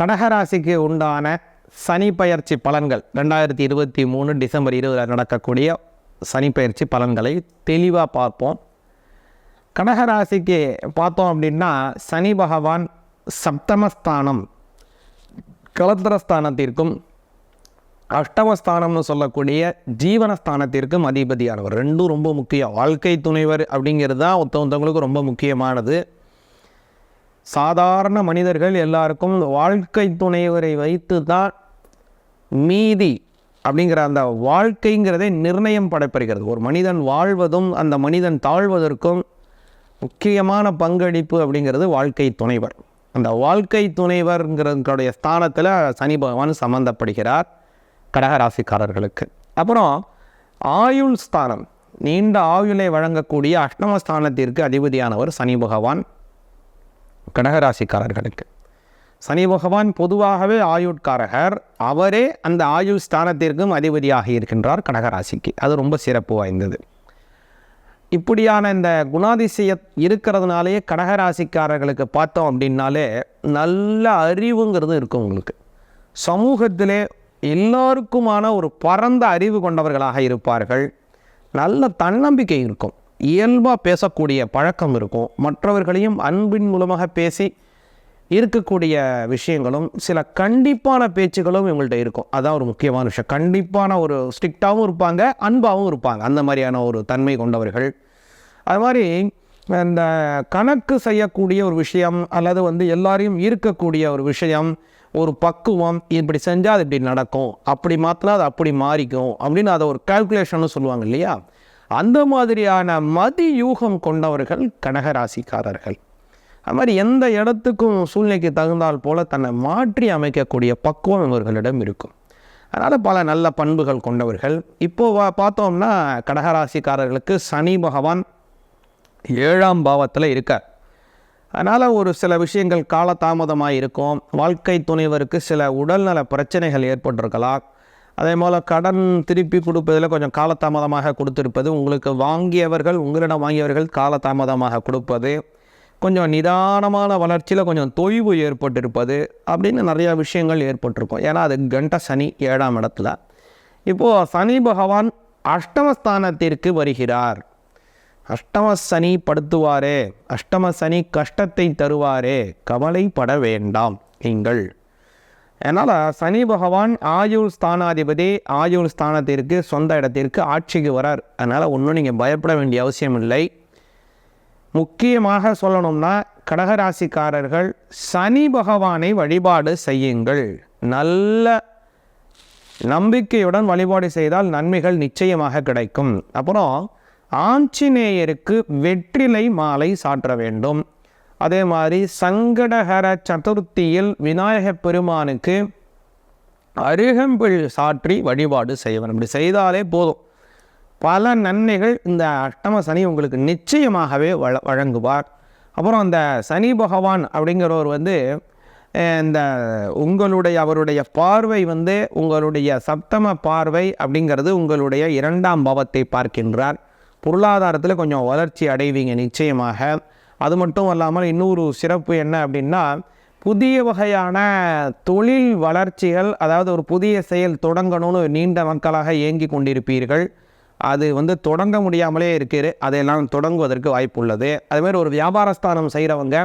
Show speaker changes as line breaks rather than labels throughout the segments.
கடகராசிக்கு உண்டான சனி பயிற்சி பலன்கள் 2023 டிசம்பர் 20 நடக்கக்கூடிய சனி பயிற்சி பலன்களை தெளிவாக பார்ப்போம். கடகராசிக்கு பார்த்தோம் அப்படின்னா சனி பகவான் சப்தமஸ்தானம் கலத்திரஸ்தானத்திற்கும் அஷ்டமஸ்தானம்னு சொல்லக்கூடிய ஜீவனஸ்தானத்திற்கும் அதிபதியானவர். ரெண்டும் ரொம்ப முக்கியம். வாழ்க்கை துணைவர் அப்படிங்கிறது தான் ஒருத்தவங்களுக்கு ரொம்ப முக்கியமானது. சாதாரண மனிதர்கள் எல்லாருக்கும் வாழ்க்கை துணைவரை வைத்து தான் மீதி அப்படிங்கிற அந்த வாழ்க்கைங்கிறதே நிர்ணயம் படைப்படுகிறது. ஒரு மனிதன் வாழ்வதும் அந்த மனிதன் தாழ்வதற்கும் முக்கியமான பங்களிப்பு அப்படிங்கிறது வாழ்க்கை துணைவர். அந்த வாழ்க்கை துணைவர்ங்கிறதுடைய ஸ்தானத்தில் சனி பகவான் சம்பந்தப்படுகிறார் கடகராசிக்காரர்களுக்கு. அப்புறம் ஆயுள் ஸ்தானம், நீண்ட ஆயுளை வழங்கக்கூடிய அஷ்டமஸ்தானத்திற்கு அதிபதியானவர் சனி பகவான் கடகராசிக்காரர்களுக்கு. சனி பகவான் பொதுவாகவே ஆயுட்காரகர். அவரே அந்த ஆயுள் ஸ்தானத்திற்கும் அதிபதியாக இருக்கின்றார் கடகராசிக்கு. அது ரொம்ப சிறப்பு வாய்ந்தது. இப்படியான இந்த குணாதிசய இருக்கிறதுனாலேயே கடகராசிக்காரர்களுக்கு பார்த்தோம் அப்படின்னாலே நல்ல அறிவுங்கிறது இருக்கும். உங்களுக்கு சமூகத்திலே எல்லோருக்குமான ஒரு பரந்த அறிவு கொண்டவர்களாக இருப்பார்கள். நல்ல தன்னம்பிக்கை இருக்கும். இயல்பாக பேசக்கூடிய பழக்கம் இருக்கும். மற்றவர்களையும் அன்பின் மூலமாக பேசி இருக்கக்கூடிய விஷயங்களும் சில கண்டிப்பான பேச்சுகளும் இவங்கள்ட்ட இருக்கும். அதான் ஒரு முக்கியமான விஷயம். கண்டிப்பான ஒரு ஸ்ட்ரிக்டாகவும் இருப்பாங்க, அன்பாகவும் இருப்பாங்க. அந்த மாதிரியான ஒரு தன்மை கொண்டவர்கள். அது மாதிரி இந்த கணக்கு செய்யக்கூடிய ஒரு விஷயம் அல்லது எல்லாரையும் ஈர்க்கக்கூடிய ஒரு விஷயம், ஒரு பக்குவம், இப்படி செஞ்சால் அது இப்படி நடக்கும், அப்படி மாற்றினா அது அப்படி மாறிக்கும் அப்படின்னு அதை ஒரு கால்குலேஷன்னு சொல்லுவாங்க இல்லையா? அந்த மாதிரியான மதி யூகம் கொண்டவர்கள் கடகராசிக்காரர்கள். அது மாதிரி எந்த இடத்துக்கும் சூழ்நிலைக்கு தகுந்தால் போல தன்னை மாற்றி அமைக்கக்கூடிய பக்குவம் இவர்களிடம் இருக்கும். அதனால் பல நல்ல பண்புகள் கொண்டவர்கள். இப்போது பார்த்தோம்னா கடகராசிக்காரர்களுக்கு சனி பகவான் 7ஆம் பாவத்தில் இருக்கார். அதனால் ஒரு சில விஷயங்கள் காலதாமதமாக இருக்கும். வாழ்க்கை துணைவருக்கு சில உடல்நல பிரச்சனைகள் ஏற்பட்டிருக்கலாம். அதே போல் கடன் திருப்பி கொடுப்பதில் கொஞ்சம் காலதாமதமாக கொடுத்திருப்பது, உங்களுக்கு வாங்கியவர்கள் உங்களிடம் வாங்கியவர்கள் காலதாமதமாக கொடுப்பது, கொஞ்சம் நிதானமான வளர்ச்சியில் கொஞ்சம் தொய்வு ஏற்பட்டிருப்பது அப்படின்னு நிறையா விஷயங்கள் ஏற்பட்டிருக்கும். ஏன்னா அது கண்ட சனி 7ஆம் இடத்துல. இப்போது சனி பகவான் அஷ்டமஸ்தானத்திற்கு வருகிறார். அஷ்டம சனி படுத்துவாரே, அஷ்டம சனி கஷ்டத்தை தருவாரே, கவலைப்பட வேண்டாம் நீங்கள். அதனால் சனி பகவான் ஆயுள் ஸ்தானாதிபதி, ஆயுள் ஸ்தானத்திற்கு சொந்த இடத்திற்கு ஆட்சிக்கு வரார். அதனால் ஒன்றும் நீங்கள் பயப்பட வேண்டிய அவசியம் இல்லை. முக்கியமாக சொல்லணும்னா கடகராசிக்காரர்கள் சனி பகவானை வழிபாடு செய்யுங்கள். நல்ல நம்பிக்கையுடன் வழிபாடு செய்தால் நன்மைகள் நிச்சயமாக கிடைக்கும். அப்புறம் ஆஞ்சநேயருக்கு வெற்றிலை மாலை சாற்ற வேண்டும். அதே மாதிரி சங்கடஹர சதுர்த்தியில் விநாயக பெருமானுக்கு அருகம்பில் சாற்றி வழிபாடு செய்யணும். இப்படி செய்தாலே போதும், பல நன்மைகள் இந்த அஷ்டம சனி உங்களுக்கு நிச்சயமாகவே வழங்குவார். அப்புறம் அந்த சனி பகவான் அப்படிங்கிறவர் இந்த அவருடைய பார்வை உங்களுடைய சப்தம பார்வை அப்படிங்கிறது உங்களுடைய 2ஆம் பாவத்தை பார்க்கின்றார். பொருளாதாரத்தில் கொஞ்சம் வளர்ச்சி அடைவீங்க நிச்சயமாக. அது மட்டும் இல்லாமல் இன்னொரு சிறப்பு என்ன அப்படின்னா, புதிய வகையான தொழில் வளர்ச்சிகள், அதாவது ஒரு புதிய செயல் தொடங்கணும்னு நீண்ட நாட்களாக ஏங்கி கொண்டிருப்பீர்கள். அது தொடங்க முடியாமலே இருக்குது. அதையெல்லாம் தொடங்குவதற்கு வாய்ப்பு உள்ளது. அதுமாதிரி ஒரு வியாபாரஸ்தானம் செய்கிறவங்க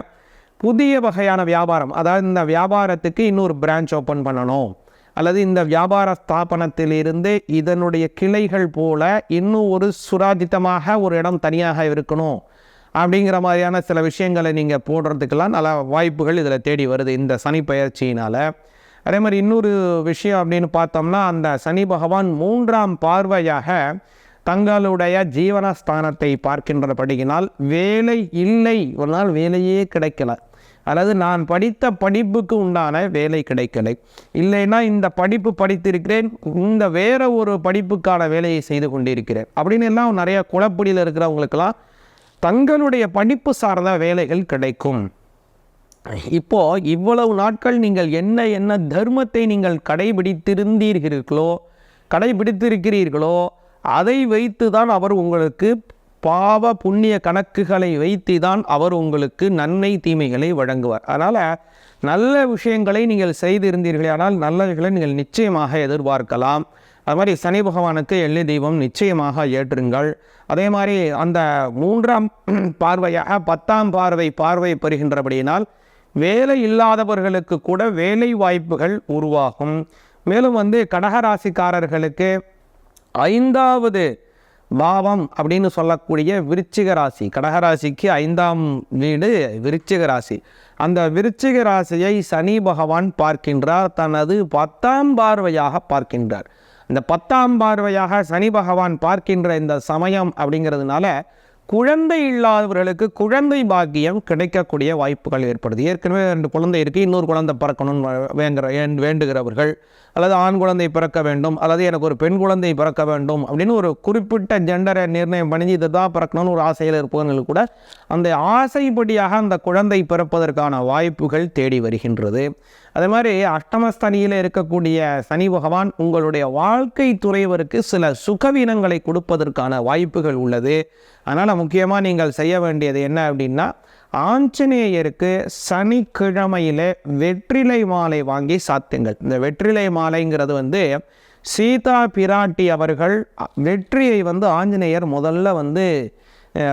புதிய வகையான வியாபாரம், அதாவது இந்த வியாபாரத்துக்கு இன்னொரு பிரான்ச் ஓப்பன் பண்ணணும், அல்லது இந்த வியாபார ஸ்தாபனத்திலிருந்து இதனுடைய கிளைகள் போல இன்னும் ஒரு சுராஜிதமாக ஒரு இடம் தனியாக இருக்கணும் அப்படிங்கிற மாதிரியான சில விஷயங்களை நீங்கள் போடுறதுக்கெல்லாம் நல்ல வாய்ப்புகள் இதில் தேடி வருது இந்த சனி பயிற்சியினால். அதே மாதிரி இன்னொரு விஷயம் அப்படின்னு பார்த்தோம்னா, அந்த சனி பகவான் 3ஆம் பார்வையாக தங்களுடைய ஜீவனஸ்தானத்தை பார்க்கின்றபடியினால் வேலை இல்லை, ஒரு நாள் வேலையே கிடைக்கல, அதாவது நான் படித்த படிப்புக்கு உண்டான வேலை கிடைக்கலை, இல்லைன்னா இந்த படிப்பு படித்திருக்கிறேன், இந்த வேறு ஒரு படிப்புக்கான வேலையை செய்து கொண்டிருக்கிறேன் அப்படின்னு எல்லாம் நிறைய குழப்படியில் இருக்கிறவங்களுக்கெல்லாம் தங்களுடைய படிப்பு சார்ந்த வேலைகள் கிடைக்கும். இப்போது இவ்வளவு நாட்கள் நீங்கள் என்ன தர்மத்தை நீங்கள் கடைபிடித்திருக்கிறீர்களோ அதை வைத்து தான் அவர் உங்களுக்கு பாவ புண்ணிய கணக்குகளை வைத்து தான் அவர் உங்களுக்கு நன்மை தீமைகளை வழங்குவார். அதனால் நல்ல விஷயங்களை நீங்கள் செய்திருந்தீர்களே ஆனால் நல்லவைகளை நீங்கள் நிச்சயமாக எதிர்பார்க்கலாம். அது மாதிரி சனி பகவானுக்கு எள்ளி தீபம் நிச்சயமாக ஏற்றுங்கள். அதே மாதிரி அந்த 3ஆம் பார்வையாக 10ஆம் பார்வை பெறுகின்றபடியினால் வேலை இல்லாதவர்களுக்கு கூட வேலை வாய்ப்புகள் உருவாகும். மேலும் கடகராசிக்காரர்களுக்கு 5வது பாவம் அப்படின்னு சொல்லக்கூடிய விருச்சிக ராசி, கடகராசிக்கு 5ஆம் வீடு விருச்சிக ராசி. அந்த விருச்சிக ராசியை சனி பகவான் பார்க்கின்றார், தனது 10ஆம் பார்வையாக பார்க்கின்றார். இந்த 10ஆம் பார்வையாக சனி பகவான் பார்க்கின்ற இந்த சமயம் அப்படிங்கிறதுனால குழந்தை இல்லாதவர்களுக்கு குழந்தை பாக்கியம் கிடைக்கக்கூடிய வாய்ப்புகள் ஏற்படுது. ஏற்கனவே 2 குழந்தை இருக்குது, இன்னொரு குழந்தை பிறக்கணும்னு வேண்டுகிறவர்கள், அல்லது ஆண் குழந்தை பிறக்க வேண்டும், அல்லது எனக்கு ஒரு பெண் குழந்தை பிறக்க வேண்டும் அப்படின்னு ஒரு குறிப்பிட்ட ஜெண்டரை நிர்ணயம் பண்ணி இது தான் பிறக்கணும்னு ஒரு ஆசையில் இருப்பவர்கள் கூட அந்த ஆசைப்படியாக அந்த குழந்தை பிறப்பதற்கான வாய்ப்புகள் தேடி வருகின்றது. அதே மாதிரி அஷ்டமஸ்தனியில் இருக்கக்கூடிய சனி பகவான் உங்களுடைய வாழ்க்கை துறைவருக்கு சில சுகவீனங்களை கொடுப்பதற்கான வாய்ப்புகள் உள்ளது. அதனால் முக்கியமாக நீங்கள் செய்ய வேண்டியது என்ன அப்படின்னா, ஆஞ்சநேயருக்கு சனிக்கிழமையில் வெற்றிலை மாலை வாங்கி சாத்துங்கள். இந்த வெற்றிலை மாலைங்கிறது சீதா பிராட்டி அவர்கள் வெற்றியை ஆஞ்சநேயர் முதல்ல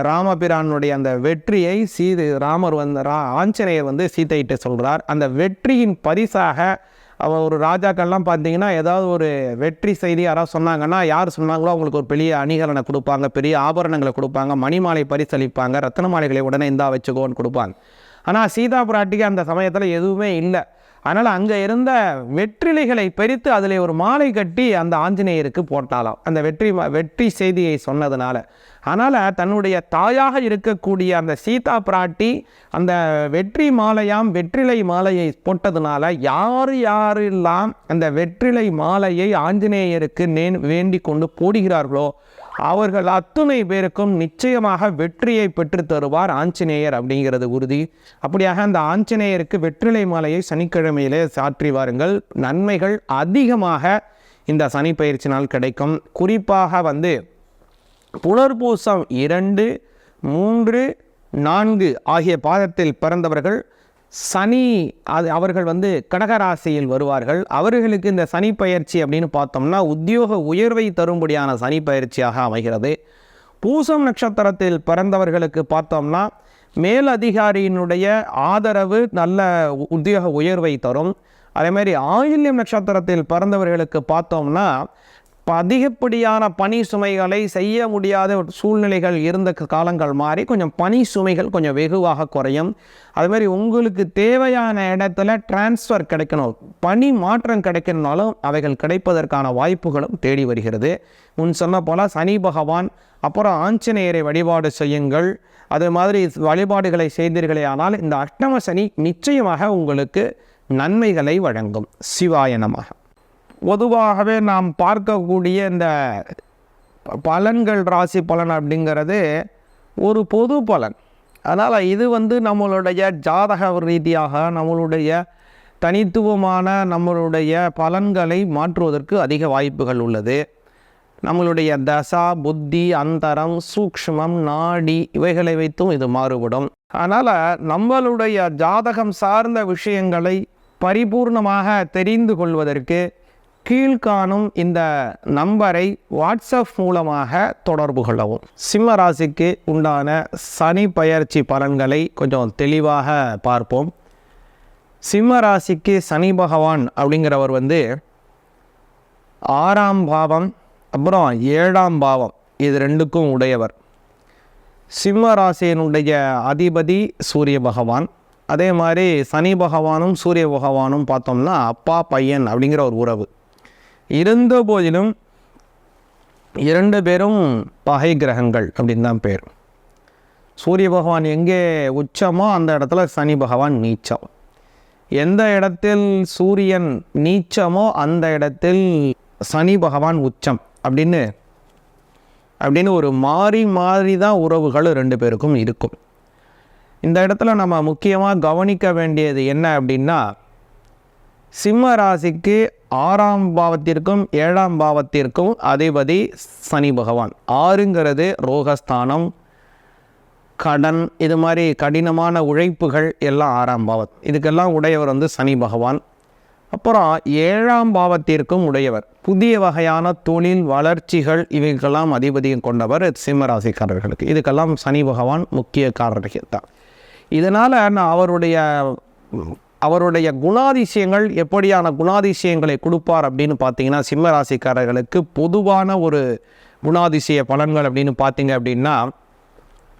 ராமபிரானுடைய அந்த வெற்றியை ராமர் ஆஞ்சநேயர் சீதையிட்ட சொல்கிறார். அந்த வெற்றியின் பரிசாக ஒரு ராஜாக்கள்லாம் பார்த்தீங்கன்னா ஏதாவது ஒரு வெற்றி செய்தி யாராவது சொன்னாங்கன்னா, யார் சொன்னாங்களோ அவங்களுக்கு ஒரு பெரிய அணிகலனை கொடுப்பாங்க, பெரிய ஆபரணங்களை கொடுப்பாங்க, மணிமாலை பரிசளிப்பாங்க, ரத்தன மாலைகளை உடனே இந்தா வச்சுக்கோன்னு கொடுப்பாங்க. ஆனால் சீதா பிராட்டிக்கு அந்த சமயத்தில் எதுவுமே இல்லை. அதனால் அங்கே இருந்த வெற்றிலைகளை பறித்து அதில் ஒரு மாலை கட்டி அந்த ஆஞ்சநேயருக்கு போட்டாலாம், அந்த வெற்றி செய்தியை சொன்னதுனால. அதனால் தன்னுடைய தாயாக இருக்கக்கூடிய அந்த சீதா பிராட்டி அந்த வெற்றிலை மாலையை போட்டதுனால யாரெல்லாம் அந்த வெற்றிலை மாலையை ஆஞ்சநேயருக்கு வேண்டி கொண்டு போடுகிறார்களோ அவர்கள் அத்துணை பேருக்கும் நிச்சயமாக வெற்றியை பெற்று தருவார் ஆஞ்சநேயர் அப்படிங்கிறது உறுதி. அப்படியாக அந்த ஆஞ்சநேயருக்கு வெற்றிலை மாலையை சனிக்கிழமையிலே சாற்றி வாருங்கள். நன்மைகள் அதிகமாக இந்த சனி பயிற்சி நாள் கிடைக்கும். குறிப்பாக புனர்பூசம் 2, 3, 4 ஆகிய பாதத்தில் பிறந்தவர்கள் அவர்கள் கடகராசியில் வருவார்கள். அவர்களுக்கு இந்த சனி பயிற்சி அப்படின்னு பார்த்தோம்னா உத்தியோக உயர்வை தரும்படியான சனி பயிற்சியாக அமைகிறது. பூசம் நட்சத்திரத்தில் பிறந்தவர்களுக்கு பார்த்தோம்னா மேலதிகாரியினுடைய ஆதரவு நல்ல உத்தியோக உயர்வை தரும். அதே மாதிரி ஆயில்யம் நட்சத்திரத்தில் பிறந்தவர்களுக்கு பார்த்தோம்னா அதிகப்படியான பணி சுமைகளை செய்ய முடியாத சூழ்நிலைகள் இருந்த காலங்கள் மாறி கொஞ்சம் பணி சுமைகள் கொஞ்சம் வெகுவாக குறையும். அதுமாதிரி உங்களுக்கு தேவையான இடத்துல டிரான்ஸ்ஃபர் கிடைக்கணும், பணி மாற்றம் கிடைக்கணும்னாலும் அவைகள் கிடைப்பதற்கான வாய்ப்புகளும் தேடி வருகிறது. முன் சொன்ன போல் சனி பகவான் அப்புறம் ஆஞ்சநேயரை வழிபாடு செய்யுங்கள். அது மாதிரி வழிபாடுகளை செய்தீர்களே ஆனால் இந்த அஷ்டம சனி நிச்சயமாக உங்களுக்கு நன்மைகளை வழங்கும். சிவாய நமः. பொதுவாகவே நாம் பார்க்கக்கூடிய இந்த பலன்கள், ராசி பலன் அப்படிங்கிறது ஒரு பொது பலன். அதனால் இது நம்மளுடைய ஜாதக ரீதியாக நம்மளுடைய தனித்துவமான நம்மளுடைய பலன்களை மாற்றுவதற்கு அதிக வாய்ப்புகள் உள்ளது. நம்மளுடைய தசா, புத்தி, அந்தரம், சூக்ஷ்மம், நாடி இவைகளை வைத்தும் இது மாறுபடும். அதனால் நம்மளுடைய ஜாதகம் சார்ந்த விஷயங்களை பரிபூர்ணமாக தெரிந்து கொள்வதற்கு கீழ்காணும் இந்த நம்பரை வாட்ஸ்அப் மூலமாக தொடர்பு கொள்ளவும். சிம்ம ராசிக்கு உண்டான சனி பயிற்சி பலன்களை கொஞ்சம் தெளிவாக பார்ப்போம். சிம்ம ராசிக்கு சனி பகவான் அப்படிங்கிறவர் 6ஆம் பாவம் அப்புறம் 7ஆம் பாவம் இது 2க்கும் உடையவர். சிம்ம ராசியினுடைய அதிபதி சூரிய பகவான். அதே மாதிரி சனி பகவானும் சூரிய பகவானும் பார்த்தோம்னா அப்பா பையன் அப்படிங்கிற ஒரு உறவு. இருந்த போதிலும் 2 பேரும் பகை கிரகங்கள் அப்படின்னு தான் பேர். சூரிய பகவான் எங்கே உச்சமோ அந்த இடத்துல சனி பகவான் நீச்சம். எந்த இடத்தில் சூரியன் நீச்சமோ அந்த இடத்தில் சனி பகவான் உச்சம் அப்படின்னு ஒரு மாறி தான் உறவுகள் 2 பேருக்கும் இருக்கும். இந்த இடத்துல நம்ம முக்கியமாக கவனிக்க வேண்டியது என்ன அப்படின்னா, சிம்ம ராசிக்கு 6ஆம் பாவத்திற்கும் 7ஆம் பாவத்திற்கும் அதிபதி சனி பகவான். 6ங்கிறது ரோகஸ்தானம், கடன், இது மாதிரி கடினமான உழைப்புகள் எல்லாம் 6ஆம் பாவம். இதுக்கெல்லாம் உடையவர் வந்து சனி பகவான். அப்புறம் 7ஆம் பாவத்திற்கும் உடையவர். புதிய வகையான தொழில் வளர்ச்சிகள் இவைக்கெல்லாம் அதிபதியும் கொண்டவர் சிம்ம ராசிக்காரர்களுக்கு. இதுக்கெல்லாம் சனி பகவான் முக்கிய காரர்கள் தான். இதனால் அவருடைய குணாதிசயங்கள் எப்படியான குணாதிசயங்களை கொடுப்பார் அப்படின்னு பார்த்தீங்கன்னா, சிம்ம ராசிக்காரர்களுக்கு பொதுவான ஒரு குணாதிசய பலன்கள் அப்படின்னு பார்த்தீங்க அப்படின்னா,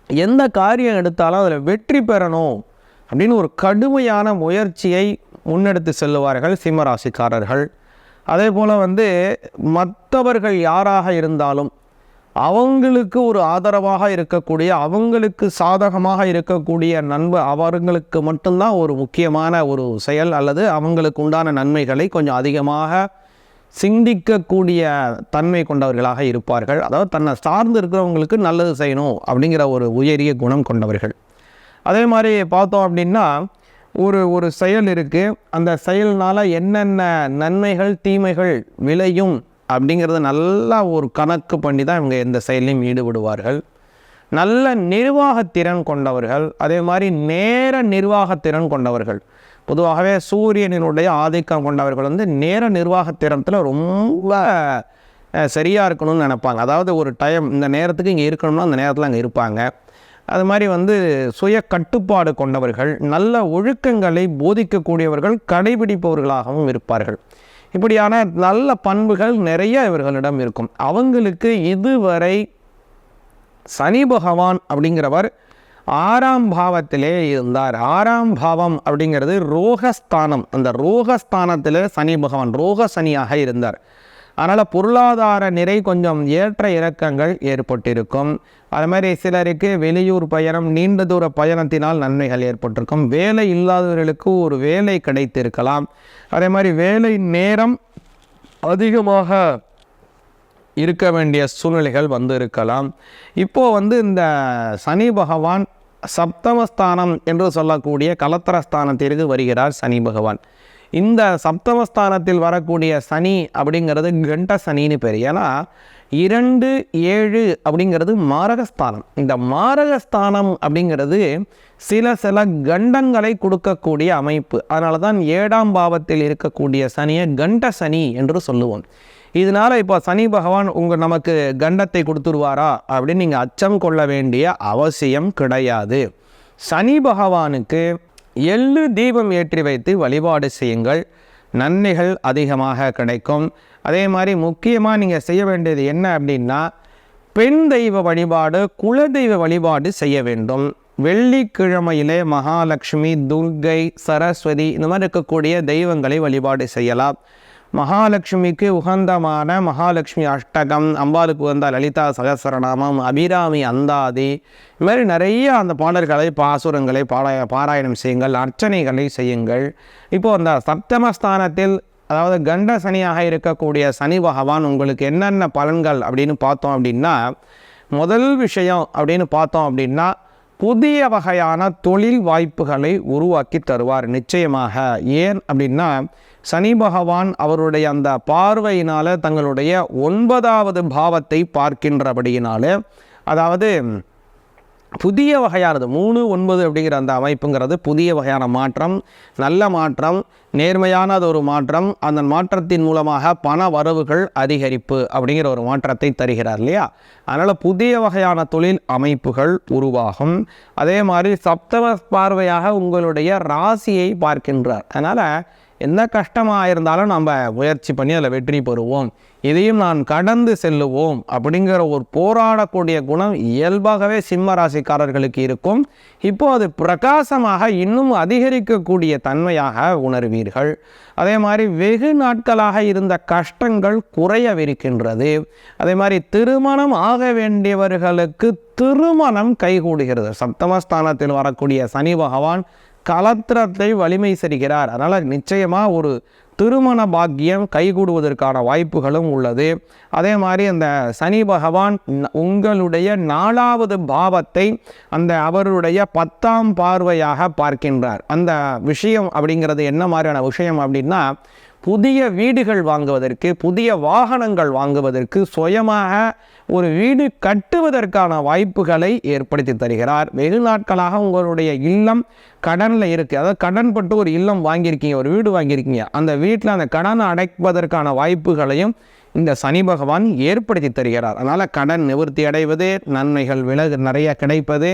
எந்த காரியம் எடுத்தாலும் அதில் வெற்றி பெறணும் அப்படின்னு ஒரு கடுமையான முயற்சியை முன்னெடுத்து செல்லுவார்கள் சிம்ம ராசிக்காரர்கள். அதே போல் வந்து மற்றவர்கள் யாராக இருந்தாலும் அவங்களுக்கு ஒரு ஆதரவாக இருக்கக்கூடிய, அவங்களுக்கு சாதகமாக இருக்கக்கூடிய அவர்களுக்கு மட்டும்தான் ஒரு முக்கியமான ஒரு செயல் அல்லது அவங்களுக்கு உண்டான நன்மைகளை கொஞ்சம் அதிகமாக சிந்திக்கக்கூடிய தன்மை கொண்டவர்களாக இருப்பார்கள். அதாவது தன்னை சார்ந்து இருக்கிறவங்களுக்கு நல்லது செய்யணும் அப்படிங்கிற ஒரு உயரிய குணம் கொண்டவர்கள். அதே மாதிரி பார்த்தோம் அப்படின்னா, ஒரு செயல் இருக்குது, அந்த செயல்னால் என்னென்ன நன்மைகள் தீமைகள் விளையும் அப்படிங்கிறது நல்லா ஒரு கணக்கு பண்ணி தான் இவங்க எந்த செயலையும் ஈடுபடுவார்கள். நல்ல நிர்வாகத்திறன் கொண்டவர்கள், அதே மாதிரி நேர நிர்வாகத்திறன் கொண்டவர்கள். பொதுவாகவே சூரியனினுடைய ஆதிக்கம் கொண்டவர்கள் வந்து நேர நிர்வாகத்திறத்தில் ரொம்ப சரியாக இருக்கணும்னு நினைப்பாங்க. அதாவது ஒரு டைம் இந்த நேரத்துக்கு இங்கே இருக்கணும்னா அந்த நேரத்தில் அங்கே இருப்பாங்க. அது மாதிரி வந்து சுய கட்டுப்பாடு கொண்டவர்கள், நல்ல ஒழுக்கங்களை போதிக்கக்கூடியவர்கள், கடைபிடிப்பவர்களாகவும் இருப்பார்கள். இப்படியான நல்ல பண்புகள் நிறைய இவர்களிடம் இருக்கும். அவங்களுக்கு இதுவரை சனி பகவான் அப்படிங்கிறவர் 6ஆம் பாவத்திலே இருந்தார். 6ஆம் பாவம் அப்படிங்கிறது ரோகஸ்தானம். அந்த ரோகஸ்தானத்தில் சனி பகவான் ரோக சனியாக இருந்தார். அதனால் பொருளாதார நிறை கொஞ்சம் ஏற்ற இறக்கங்கள் ஏற்பட்டிருக்கும். அது மாதிரி சிலருக்கு வெளியூர் பயணம், நீண்ட தூர பயணத்தினால் நன்மைகள் ஏற்பட்டிருக்கும். வேலை இல்லாதவர்களுக்கு ஒரு வேலை கிடைத்திருக்கலாம். அதே மாதிரி வேலை நேரம் அதிகமாக இருக்க வேண்டிய சூழ்நிலைகள் வந்து இருக்கலாம். இப்போது வந்து இந்த சனி பகவான் சப்தமஸ்தானம் என்று சொல்லக்கூடிய கலத்திரஸ்தானத்திற்கு வருகிறார் சனி பகவான். இந்த சப்தமஸ்தானத்தில் வரக்கூடிய சனி அப்படிங்கிறது கண்ட சனின்னு பேர். ஏன்னா 2, 7 அப்படிங்கிறது மாரகஸ்தானம். இந்த மாரகஸ்தானம் அப்படிங்கிறது சில கண்டங்களை கொடுக்கக்கூடிய அமைப்பு. அதனால தான் 7ஆம் பாவத்தில் இருக்கக்கூடிய சனியை கண்ட சனி என்று சொல்லுவோம். இதனால் இப்போ சனி பகவான் நமக்கு கண்டத்தை கொடுத்துருவாரா அப்படின்னு நீங்கள் அச்சம் கொள்ள வேண்டிய அவசியம் கிடையாது. சனி பகவானுக்கு எள்ளு தீபம் ஏற்றி வைத்து வழிபாடு செய்யுங்கள், நன்மைகள் அதிகமாக கிடைக்கும். அதே மாதிரி முக்கியமாக நீங்கள் செய்ய வேண்டியது என்ன அப்படின்னா, பெண் தெய்வ வழிபாடு, குலதெய்வ வழிபாடு செய்ய வேண்டும். வெள்ளிக்கிழமையிலே மகாலட்சுமி, துர்கை, சரஸ்வதி இந்த மாதிரி இருக்கக்கூடிய தெய்வங்களை வழிபாடு செய்யலாம். மகாலட்சுமிக்கு உகந்தமான மகாலட்சுமி அஷ்டகம், அம்பாளுக்கு உகந்த லலிதா சகஸ்ரநாமம், அபிராமி அந்தாதி, இது மாதிரி நிறைய அந்த பாடல்களை பாசுரங்களை பாராயணம் செய்யுங்கள், அர்ச்சனைகளை செய்யுங்கள். இப்போது அந்த சப்தமஸ்தானத்தில் அதாவது கண்ட சனியாக இருக்கக்கூடிய சனி பகவான் உங்களுக்கு என்னென்ன பலன்கள் அப்படின்னு பார்த்தோம் அப்படின்னா, முதல் விஷயம் அப்படின்னு பார்த்தோம் அப்படின்னா, புதிய வகையான தொழில் வாய்ப்புகளை உருவாக்கி தருவார் நிச்சயமாக. ஏன் அப்படின்னா, சனி பகவான் அவருடைய அந்த பார்வையினால் தங்களுடைய 9வது பாவத்தை பார்க்கின்றபடியினாலே, அதாவது புதிய வகையானது 3, 9 அப்படிங்கிற அந்த அமைப்புங்கிறது புதிய வகையான மாற்றம், நல்ல மாற்றம், நேர்மையானது ஒரு மாற்றம். அந்த மாற்றத்தின் மூலமாக பண வரவுகள் அதிகரிப்பு அப்படிங்கிற ஒரு மாற்றத்தை தருகிறார் இல்லையா. அதனால் புதிய வகையான தொழில் அமைப்புகள் உருவாகும். அதே மாதிரி சப்தம பார்வையாக உங்களுடைய ராசியை பார்க்கின்றார். அதனால் எந்த கஷ்டமாக இருந்தாலும் நம்ம முயற்சி பண்ணி அதில் வெற்றி பெறுவோம், இதையும் நான் கடந்து செல்லுவோம் அப்படிங்கிற ஒரு போராடக்கூடிய குணம் இயல்பாகவே சிம்ம ராசிக்காரர்களுக்கு இருக்கும். இப்போது அது பிரகாசமாக இன்னும் அதிகரிக்கக்கூடிய தன்மையாக உணர்வீர்கள். அதே மாதிரி வெகு நாட்களாக இருந்த கஷ்டங்கள் குறையவிருக்கின்றது. அதே மாதிரி திருமணம் ஆக வேண்டியவர்களுக்கு திருமணம் கைகூடுகிறது. சப்தமஸ்தானத்தில் வரக்கூடிய சனி பகவான் கலத்திரத்தை வலிமை செய்கிறார். அதனால் நிச்சயமாக ஒரு திருமண பாக்கியம் கைகூடுவதற்கான வாய்ப்புகளும் உள்ளது. அதே மாதிரி அந்த சனி பகவான் உங்களுடைய 4வது பாவத்தை அவருடைய 10ஆம் பார்வையாக பார்க்கின்றார். அந்த விஷயம் அப்படிங்கிறது என்ன மாதிரியான விஷயம் அப்படின்னா, புதிய வீடுகள் வாங்குவதற்கு, புதிய வாகனங்கள் வாங்குவதற்கு, சுயமாக ஒரு வீடு கட்டுவதற்கான வாய்ப்புகளை ஏற்படுத்தி தருகிறார். வெகு நாட்களாக உங்களுடைய இல்லம் கடனில் இருக்குது, அதாவது கடன் பட்டு ஒரு இல்லம் வாங்கியிருக்கீங்க, ஒரு வீடு வாங்கியிருக்கீங்க, அந்த வீட்டில் அந்த கடனை அடைப்பதற்கான வாய்ப்புகளையும் இந்த சனி பகவான் ஏற்படுத்தி தருகிறார். அதனால் கடன் நிவர்த்தி அடைவது, நன்மைகள் நிறைய கிடைப்பது,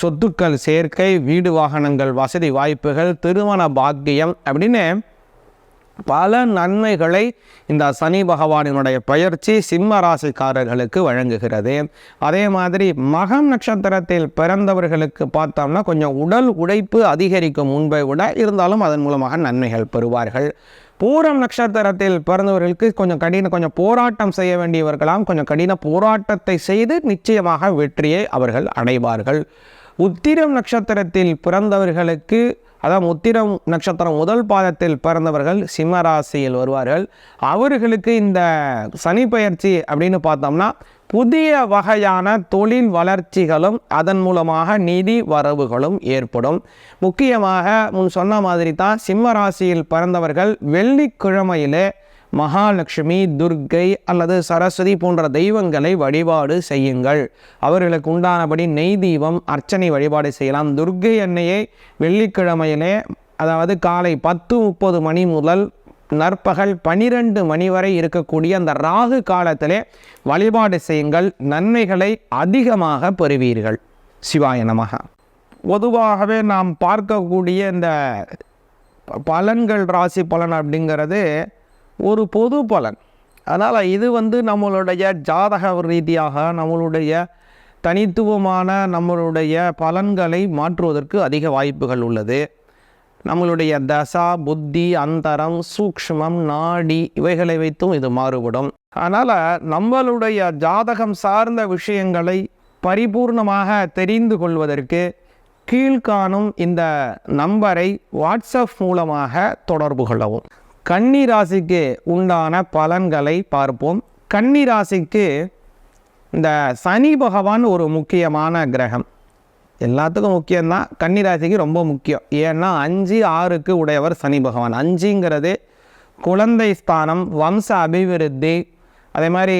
சொத்துக்கள் சேர்க்கை, வீடு வாகனங்கள் வசதி வாய்ப்புகள், திருமண பாக்கியம் அப்படின்னு பல நன்மைகளை இந்த சனி பகவானினுடைய பயிற்சி சிம்ம ராசிக்காரர்களுக்கு வழங்குகிறது. அதே மாதிரி மகம் நட்சத்திரத்தில் பிறந்தவர்களுக்கு பார்த்தோம்னா கொஞ்சம் உடல் உழைப்பு அதிகரிக்கும் முன்பை விட, இருந்தாலும் அதன் மூலமாக நன்மைகள் பெறுவார்கள். பூரம் நட்சத்திரத்தில் பிறந்தவர்களுக்கு கொஞ்சம் போராட்டம் செய்ய வேண்டியவர்களாம், கொஞ்சம் கடின போராட்டத்தை செய்து நிச்சயமாக வெற்றியை அவர்கள் அடைவார்கள். உத்திரம் நட்சத்திரத்தில் பிறந்தவர்களுக்கு, அதாவது உத்திரம் நட்சத்திரம் முதல் பாதத்தில் பிறந்தவர்கள் சிம்ம ராசியில் வருவார்கள். அவர்களுக்கு இந்த சனி பயிற்சி அப்படின்னு பார்த்தோம்னா புதிய வகையான தொழில் வளர்ச்சிகளும் அதன் மூலமாக நிதி வரவுகளும் ஏற்படும். முக்கியமாக முன் சொன்ன மாதிரி தான் சிம்ம ராசியில் பிறந்தவர்கள் வெள்ளிக்கிழமையிலே மகாலட்சுமி, துர்க்கை அல்லது சரஸ்வதி போன்ற தெய்வங்களை வழிபாடு செய்யுங்கள். அவர்களுக்கு உண்டானபடி நெய் தீபம் அர்ச்சனை வழிபாடு செய்யலாம். துர்க்கை எண்ணெயை வெள்ளிக்கிழமையிலே, அதாவது காலை 10:30 மணி முதல் நற்பகல் 12 மணி வரை இருக்கக்கூடிய அந்த ராகு காலத்திலே வழிபாடு செய்யுங்கள். நன்மைகளை அதிகமாக பெறுவீர்கள். சிவாய நமக. பொதுவாகவே நாம் பார்க்கக்கூடிய இந்த பலன்கள், ராசி பலன் அப்படிங்கிறது ஒரு பொது பலன். அதனால் இது நம்மளுடைய ஜாதக ரீதியாக நம்மளுடைய தனித்துவமான நம்மளுடைய பலன்களை மாற்றுவதற்கு அதிக வாய்ப்புகள் உள்ளது. நம்மளுடைய தசா, புத்தி, அந்தரம், சூக்ஷ்மம், நாடி இவைகளை வைத்தும் இது மாறுபடும். அதனால் நம்மளுடைய ஜாதகம் சார்ந்த விஷயங்களை பரிபூர்ணமாக தெரிந்து கொள்வதற்கு கீழ்காணும் இந்த நம்பரை வாட்ஸ்அப் மூலமாக தொடர்பு கொள்ளவும். கன்னி ராசிக்கு உண்டான பலன்களை பார்ப்போம். கன்னி ராசிக்கு இந்த சனி பகவான் ஒரு முக்கியமான கிரகம். எல்லாத்துக்கும் முக்கியம்தான், கன்னி ராசிக்கு ரொம்ப முக்கியம். ஏன்னா 5, 6க்கு உடையவர் சனி பகவான். 5ங்கிறது குழந்தை ஸ்தானம், வம்ச அபிவிருத்தி, அதே மாதிரி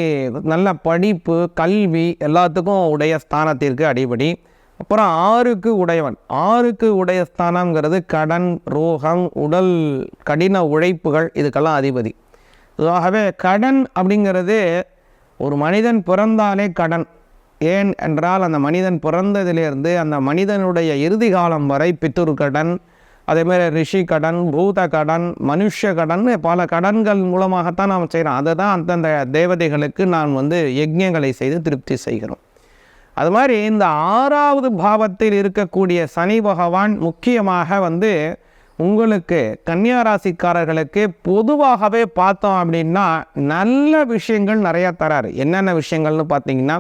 நல்ல படிப்பு, கல்வி எல்லாத்துக்கும் உடைய ஸ்தானத்திற்கு அடிப்படை. அப்புறம் 6க்கு உடையவன், 6க்கு உடைய ஸ்தானங்கிறது கடன், ரோகம், உடல் கடின உழைப்புகள் இதுக்கெல்லாம் அதிபதி. ஆகவே கடன் அப்படிங்கிறது ஒரு மனிதன் பிறந்தாலே கடன். ஏன் என்றால் அந்த மனிதன் பிறந்ததிலிருந்து அந்த மனிதனுடைய இறுதி காலம் வரை பித்துரு கடன், அதேமாதிரி ரிஷி கடன், பூத கடன், மனுஷ கடன், பல கடன்கள் மூலமாகத்தான் நாம் செய்கிறோம். அதை தான் அந்தந்த தேவதைகளுக்கு நான் யஜ்ஞங்களை செய்து திருப்தி செய்கிறோம். அது மாதிரி இந்த 6வது பாவத்தில் இருக்கக்கூடிய சனி பகவான் முக்கியமாக உங்களுக்கு கன்னியா ராசிக்காரர்களுக்கு பொதுவாகவே பார்த்தோம் அப்படின்னா நல்ல விஷயங்கள் நிறையா தராரு. என்னென்ன விஷயங்கள்னு பார்த்தீங்கன்னா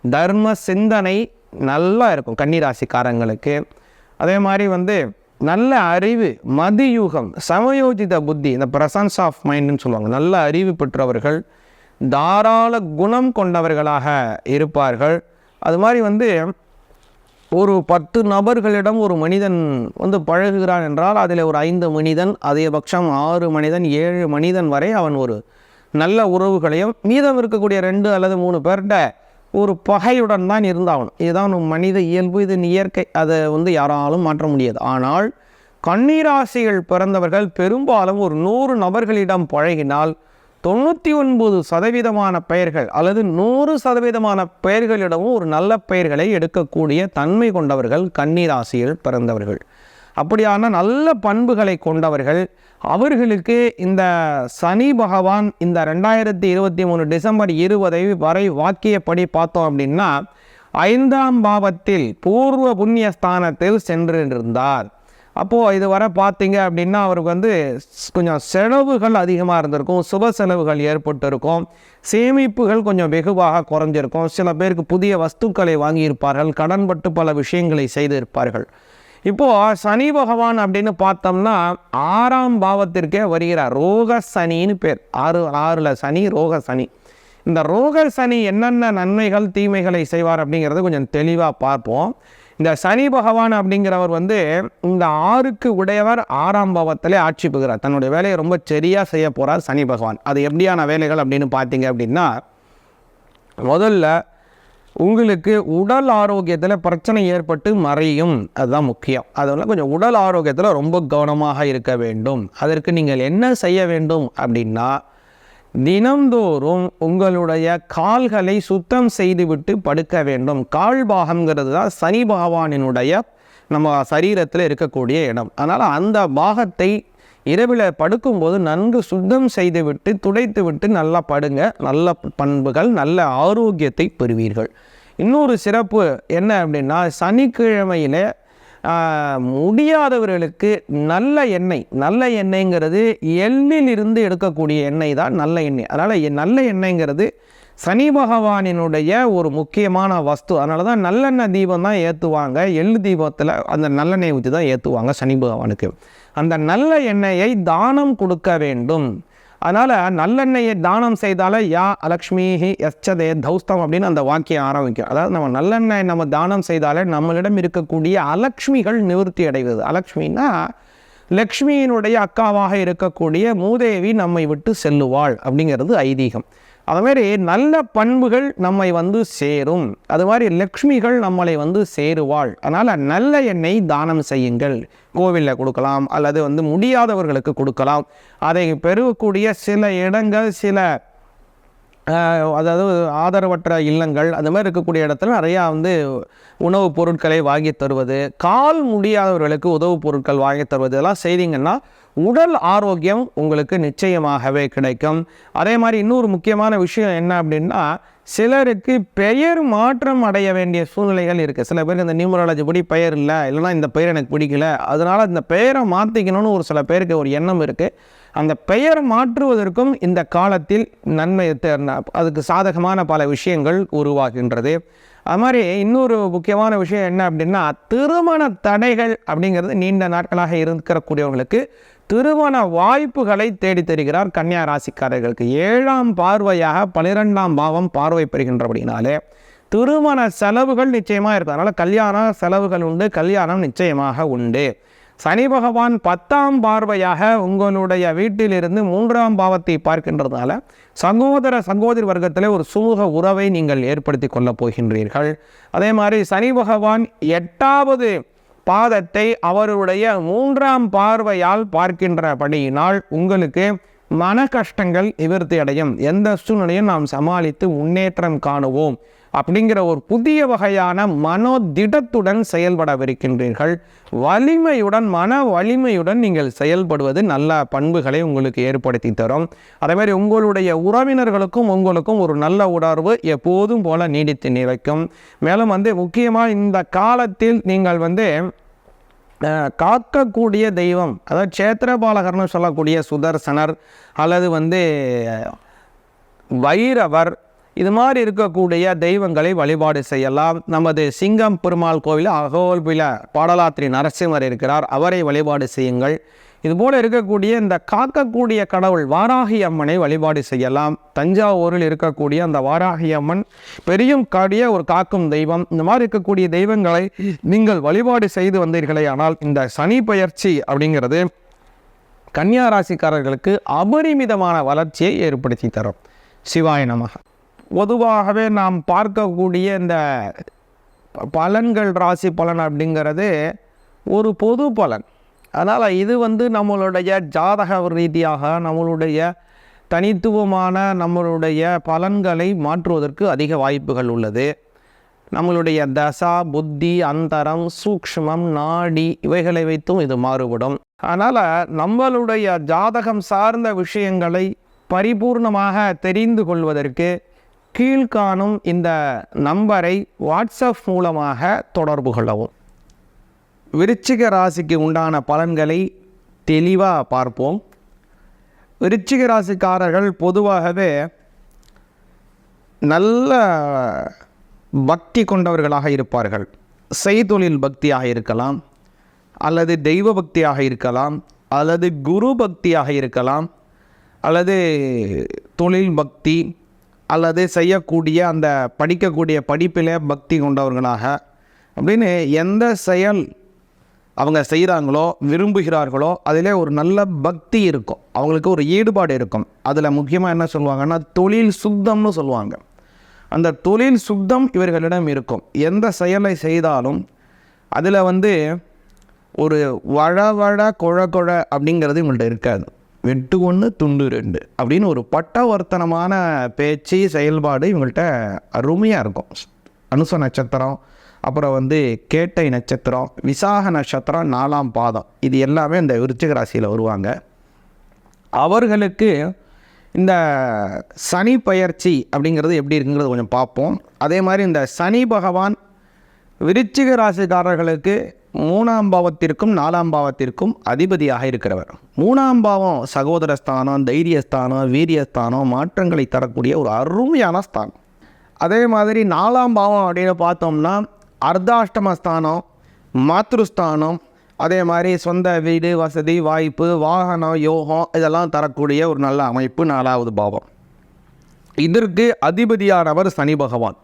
தர்ம சிந்தனை நல்லா இருக்கும் கன்னி ராசிக்காரங்களுக்கு. அதே மாதிரி நல்ல அறிவு, மதியூகம், சமயோஜித புத்தி, இந்த பிரசன்ஸ் ஆஃப் மைண்டுன்னு சொல்லுவாங்க. நல்ல அறிவு பெற்றவர்கள், தாராள குணம் கொண்டவர்களாக இருப்பார்கள். அது மாதிரி ஒரு 10 நபர்களிடம் ஒரு மனிதன் பழகுகிறான் என்றால் அதில் ஒரு 5 மனிதன், அதிகபட்சம் 6 மனிதன், 7 மனிதன் வரை அவன் ஒரு நல்ல உறவுகளையும், மீதம் இருக்கக்கூடிய 2 அல்லது 3 பேர்கிட்ட ஒரு பகையுடன் தான் இருந்தாகணும். இதுதான் மனித இயல்பு, இது இயற்கை, அதை யாராலும் மாற்ற முடியாது. ஆனால் கன்னிராசிகள் பிறந்தவர்கள் பெரும்பாலும் ஒரு 100 நபர்களிடம் பழகினால் 99% பெயர்கள் அல்லது 100% பெயர்களிடமும் ஒரு நல்ல பெயர்களை எடுக்கக்கூடிய தன்மை கொண்டவர்கள் கன்னிராசியில் பிறந்தவர்கள். அப்படியான நல்ல பண்புகளை கொண்டவர்கள். அவர்களுக்கு இந்த சனி பகவான் இந்த 2023 டிசம்பர் 20 வரை வாக்கியப்படி பார்த்தோம் அப்படின்னா 5ஆம் பாவத்தில் பூர்வ புண்ணிய ஸ்தானத்தில் சென்றிருந்தார். அப்போது இது வரை பார்த்தீங்க அப்படின்னா அவருக்கு கொஞ்சம் செலவுகள் அதிகமாக இருந்திருக்கும், சுப செலவுகள் ஏற்பட்டிருக்கும், சேமிப்புகள் கொஞ்சம் வெகுவாக குறைஞ்சிருக்கும். சில பேருக்கு புதிய வஸ்துக்களை வாங்கியிருப்பார்கள், கடன்பட்டு பல விஷயங்களை செய்திருப்பார்கள். இப்போது சனி பகவான் அப்படின்னு பார்த்தோம்னா 6ஆம் பாவத்திற்கே வருகிறார். ரோக சனின்னு பேர். 6ல் சனி, ரோக சனி. இந்த ரோக சனி என்னென்ன நன்மைகள் தீமைகளை செய்வார் அப்படிங்கிறது கொஞ்சம் தெளிவாக பார்ப்போம். இந்த சனி பகவான் அப்படிங்கிறவர் வந்து இந்த 6க்கு உடையவர் 6ஆம் பாவத்திலே ஆட்சி பெறுகிறார். தன்னுடைய வேலையை ரொம்ப சரியாக செய்ய போகிறார் சனி பகவான். அது எப்படியான வேலைகள் அப்படின்னு பார்த்தீங்க அப்படின்னா, முதல்ல உங்களுக்கு உடல் ஆரோக்கியத்தில் பிரச்சனை ஏற்பட்டு மறையும், அதுதான் முக்கியம். அதனால கொஞ்சம் உடல் ஆரோக்கியத்தில் ரொம்ப கவனமாக இருக்க வேண்டும். அதற்கு நீங்கள் என்ன செய்ய வேண்டும் அப்படின்னா, தினந்தோறும் உங்களுடைய கால்களை சுத்தம் செய்துவிட்டு படுக்க வேண்டும். கால் பாகம்ங்கிறது தான் சனி பகவானினுடைய நம்ம சரீரத்தில் இருக்கக்கூடிய இடம். அதனால் அந்த பாகத்தை இரவில் படுக்கும்போது நன்கு சுத்தம் செய்துவிட்டு துடைத்து விட்டு நல்லா படுங்க. நல்ல பண்புகள், நல்ல ஆரோக்கியத்தை பெறுவீர்கள். இன்னொரு சிறப்பு என்ன அப்படின்னா, சனிக்கிழமையில் முடியாதவர்களுக்கு நல்ல எண்ணெய்ங்கிறது எள்ளிலிருந்து எடுக்கக்கூடிய எண்ணெய் தான் நல்ல எண்ணெய். அதனால் நல்ல எண்ணெய்ங்கிறது சனி பகவானினுடைய ஒரு முக்கியமான வஸ்து. அதனால தான் நல்லெண்ணெய் தீபம் தான் ஏற்றுவாங்க. எள்ளு தீபத்தில் அந்த நல்லெண்ணெய் ஊற்றி தான் ஏற்றுவாங்க சனி பகவானுக்கு. அந்த நல்ல எண்ணெயை தானம் கொடுக்க வேண்டும். அதனால் நல்லெண்ணெயை தானம் செய்தாலே யா அலக்ஷ்மிஹி யச்சதே தௌஸ்தம் அப்படின்னு அந்த வாக்கியம் ஆரம்பிக்கும். அதாவது நம்ம நல்லெண்ணெய் நம்ம தானம் செய்தாலே நம்மளிடம் இருக்கக்கூடிய அலக்ஷ்மிகள் நிவர்த்தி அடைவது. அலக்ஷ்மின்னா லக்ஷ்மியினுடைய அக்காவாக இருக்கக்கூடிய மூதேவி நம்மை விட்டு செல்லுவாள் அப்படிங்கிறது ஐதீகம். அதுமாரி நல்ல பண்புகள் நம்மை வந்து சேரும். அது மாதிரி லக்ஷ்மிகள் நம்மளை வந்து சேருவாள். அதனால் நல்ல எண்ணெய் தானம் செய்யுங்கள். கோவிலில் கொடுக்கலாம், அல்லது வந்து முடியாதவர்களுக்கு கொடுக்கலாம். அதை பெறக்கூடிய சில இடங்கள், சில அதாவது ஆதரவற்ற இல்லங்கள், அந்த மாதிரி இருக்கக்கூடிய இடத்துல நிறையா வந்து உணவுப் பொருட்களை வாங்கி தருவது, கால் முடியாதவர்களுக்கு உணவுப் பொருட்கள் வாங்கி தருவது, இதெல்லாம் செய்தீங்கன்னா உடல் ஆரோக்கியம் உங்களுக்கு நிச்சயமாகவே கிடைக்கும். அதே மாதிரி இன்னொரு முக்கியமான விஷயம் என்ன அப்படின்னா, சிலருக்கு பெயர் மாற்றம் அடைய வேண்டிய சூழ்நிலைகள் இருக்குது. சில பேருக்கு இந்த நியூமராலஜி படி பெயர் இல்லை, இல்லைனா இந்த பெயர் எனக்கு பிடிக்கல, அதனால் இந்த பெயரை மாற்றிக்கணும்னு ஒரு சில பேருக்கு ஒரு எண்ணம் இருக்குது. அந்த பெயர் மாற்றுவதற்கும் இந்த காலத்தில் நன்மை, அதுக்கு சாதகமான பல விஷயங்கள் உருவாகின்றது. அது மாதிரி இன்னொரு முக்கியமான விஷயம் என்ன அப்படின்னா, திருமண தடைகள் அப்படிங்கிறது நீண்ட நாட்களாக இருக்கக்கூடியவர்களுக்கு திருமண வாய்ப்புகளை தேடி தருகிறார் கன்னியா ராசிக்காரர்களுக்கு. 7ஆம் பார்வையாக 12ஆம் பாவம் பார்வை பெறுகின்றபடினாலே திருமண செலவுகள் நிச்சயமாக இருக்குது. அதனால் கல்யாண செலவுகள் உண்டு, கல்யாணம் நிச்சயமாக உண்டு. சனி பகவான் 10ஆம் பார்வையாக உங்களுடைய வீட்டிலிருந்து 3ஆம் பாவத்தை பார்க்கின்றதுனால சகோதரி வர்க்கத்தில் ஒரு சுமூக உறவை நீங்கள் ஏற்படுத்தி கொள்ளப் போகின்றீர்கள். அதே மாதிரி சனி பகவான் 8வது பாதத்தை அவருடைய 3ஆம் பார்வையால் பார்க்கின்றபடியினால் உங்களுக்கு மன கஷ்டங்கள் நிவர்த்தி அடையும். எந்த சூழ்நிலையும் நாம் சமாளித்து முன்னேற்றம் காணுவோம் அப்படிங்கிற ஒரு புதிய வகையான மனோதிடத்துடன் செயல்படவிருக்கின்றீர்கள். வலிமையுடன், மன வலிமையுடன் நீங்கள் செயல்படுவது நல்ல பண்புகளை உங்களுக்கு ஏற்படுத்தி தரும். அதே மாதிரி உங்களுடைய உறவினர்களுக்கும் உங்களுக்கும் ஒரு நல்ல உணர்வு எப்போதும் போல நீடித்து நிலைக்கும். மேலும் வந்து முக்கியமாக இந்த காலத்தில் நீங்கள் வந்து காக்கக்கூடிய தெய்வம், அதாவது சேத்திரபாலகர்னு சொல்லக்கூடிய சுதர்சனர் அல்லது வந்து வைரவர், இது மாதிரி இருக்கக்கூடிய தெய்வங்களை வழிபாடு செய்யலாம். நமது சிங்கம் பெருமாள் கோவில் அகோல்பில பாடலாத்திரி நரசிம்மர் இருக்கிறார், அவரை வழிபாடு செய்யுங்கள். இதுபோல் இருக்கக்கூடிய இந்த காக்கக்கூடிய கடவுள் வாராகி அம்மனை வழிபாடு செய்யலாம். தஞ்சாவூரில் இருக்கக்கூடிய அந்த வாராகி அம்மன் பெரியும் காடிய ஒரு காக்கும் தெய்வம். இந்த மாதிரி இருக்கக்கூடிய தெய்வங்களை நீங்கள் வழிபாடு செய்து வந்தீர்களே ஆனால் இந்த சனி பெயர்ச்சி அப்படிங்கிறது கன்னியா ராசிக்காரர்களுக்கு அபரிமிதமான வளர்ச்சியை ஏற்படுத்தி தரும். சிவாய நமக. பொதுவாகவே நாம் பார்க்கக்கூடிய இந்த பலன்கள், ராசி பலன் அப்படிங்கிறது ஒரு பொது பலன். அதனால் இது வந்து நம்மளுடைய ஜாதக ரீதியாக நம்மளுடைய தனித்துவமான நம்மளுடைய பலன்களை மாற்றுவதற்கு அதிக வாய்ப்புகள் உள்ளது. நம்மளுடைய தசா, புத்தி, அந்தரம், சூக்ஷ்மம், நாடி இவைகளை வைத்தும் இது மாறுபடும். அதனால் நம்மளுடைய ஜாதகம் சார்ந்த விஷயங்களை பரிபூர்ணமாக தெரிந்து கொள்வதற்கு கீழ்காணும் இந்த நம்பரை வாட்ஸ்அப் மூலமாக தொடர்பு கொள்ளவும். விருச்சிக ராசிக்கு உண்டான பலன்களை தெளிவாக பார்ப்போம். விருச்சிக ராசிக்காரர்கள் பொதுவாகவே நல்ல பக்தி கொண்டவர்களாக இருப்பார்கள். செய்தொழில் பக்தியாக இருக்கலாம், அல்லது தெய்வ பக்தியாக இருக்கலாம், அல்லது குரு பக்தியாக இருக்கலாம், அல்லது தொழில் பக்தி, அல்லது செய்யக்கூடிய அந்த படிக்கக்கூடிய படிப்பிலே பக்தி கொண்டவர்களாக, அப்படின்னு எந்த செயல் அவங்க செய்கிறாங்களோ விரும்புகிறார்களோ அதிலே ஒரு நல்ல பக்தி இருக்கும், அவங்களுக்கு ஒரு ஈடுபாடு இருக்கும். அதில் முக்கியமாக என்ன சொல்லுவாங்கன்னா தொழில் சுத்தம்னு சொல்லுவாங்க. அந்த தொழில் சுத்தம் இவர்களிடம் இருக்கும். எந்த செயலை செய்தாலும் அதில் ஒரு வழ கொழ அப்படிங்கிறது இவங்கள்ட்ட இருக்காது. வெட்டு ஒன்று துண்டு ரெண்டு அப்படின்னு ஒரு பட்டவர்த்தனமான பேச்சு செயல்பாடு இவங்கள்ட்ட அருமையாக இருக்கும். அனுச நட்சத்திரம், அப்புறம் கேட்டை நட்சத்திரம், விசாக நட்சத்திரம், 4ஆம் பாதம், இது எல்லாமே இந்த விருச்சிக ராசியில் வருவாங்க. அவர்களுக்கு இந்த சனி பயிற்சி அப்படிங்கிறது எப்படி இருக்குங்கிறது கொஞ்சம் பார்ப்போம். அதே மாதிரி இந்த சனி பகவான் விருச்சிக ராசிக்காரர்களுக்கு 3ஆம் பாவத்திற்கும் 4ஆம் பாவத்திற்கும் அதிபதியாக இருக்கிறவர். 3ஆம் பாவம் சகோதரஸ்தானம், தைரியஸ்தானம், வீரியஸ்தானம், மாற்றங்களை தரக்கூடிய ஒரு அருமையான ஸ்தானம். அதே மாதிரி 4ஆம் பாவம் அப்படின்னு பார்த்தோம்னா அர்த்தாஷ்டமஸ்தானம், மாத்ருஸ்தானம், அதே மாதிரி சொந்த வீடு வசதி வாய்ப்பு வாகனம் யோகம் இதெல்லாம் தரக்கூடிய ஒரு நல்ல அமைப்பு 4ஆவது பாவம். இதற்கு அதிபதியானவர் சனி பகவான்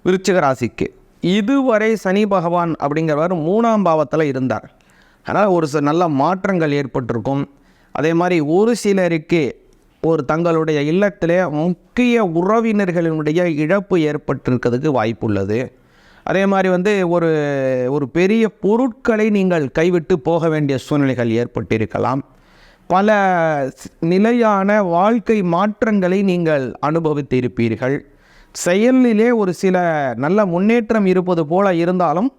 விருச்சிக ராசிக்கு. இதுவரை சனி பகவான் அப்படிங்கிறவர் 3ஆம் பாவத்தில் இருந்தார். அதனால் ஒரு நல்ல மாற்றங்கள் ஏற்பட்டிருக்கும். அதே மாதிரி ஒரு சிலருக்கு ஒரு தங்களுடைய இல்லத்திலே முக்கிய உறவினர்களினுடைய இழப்பு ஏற்பட்டிருக்கிறதுக்கு வாய்ப்பு உள்ளது. அதே மாதிரி ஒரு பெரிய பொருட்களை நீங்கள் கைவிட்டு போக வேண்டிய சூழ்நிலைகள் ஏற்பட்டிருக்கலாம். பல நிலையான வாழ்க்கை மாற்றங்களை நீங்கள் அனுபவித்திருப்பீர்கள். செயலிலே ஒரு சில நல்ல முன்னேற்றம் இருப்பது போல இருந்தாலும்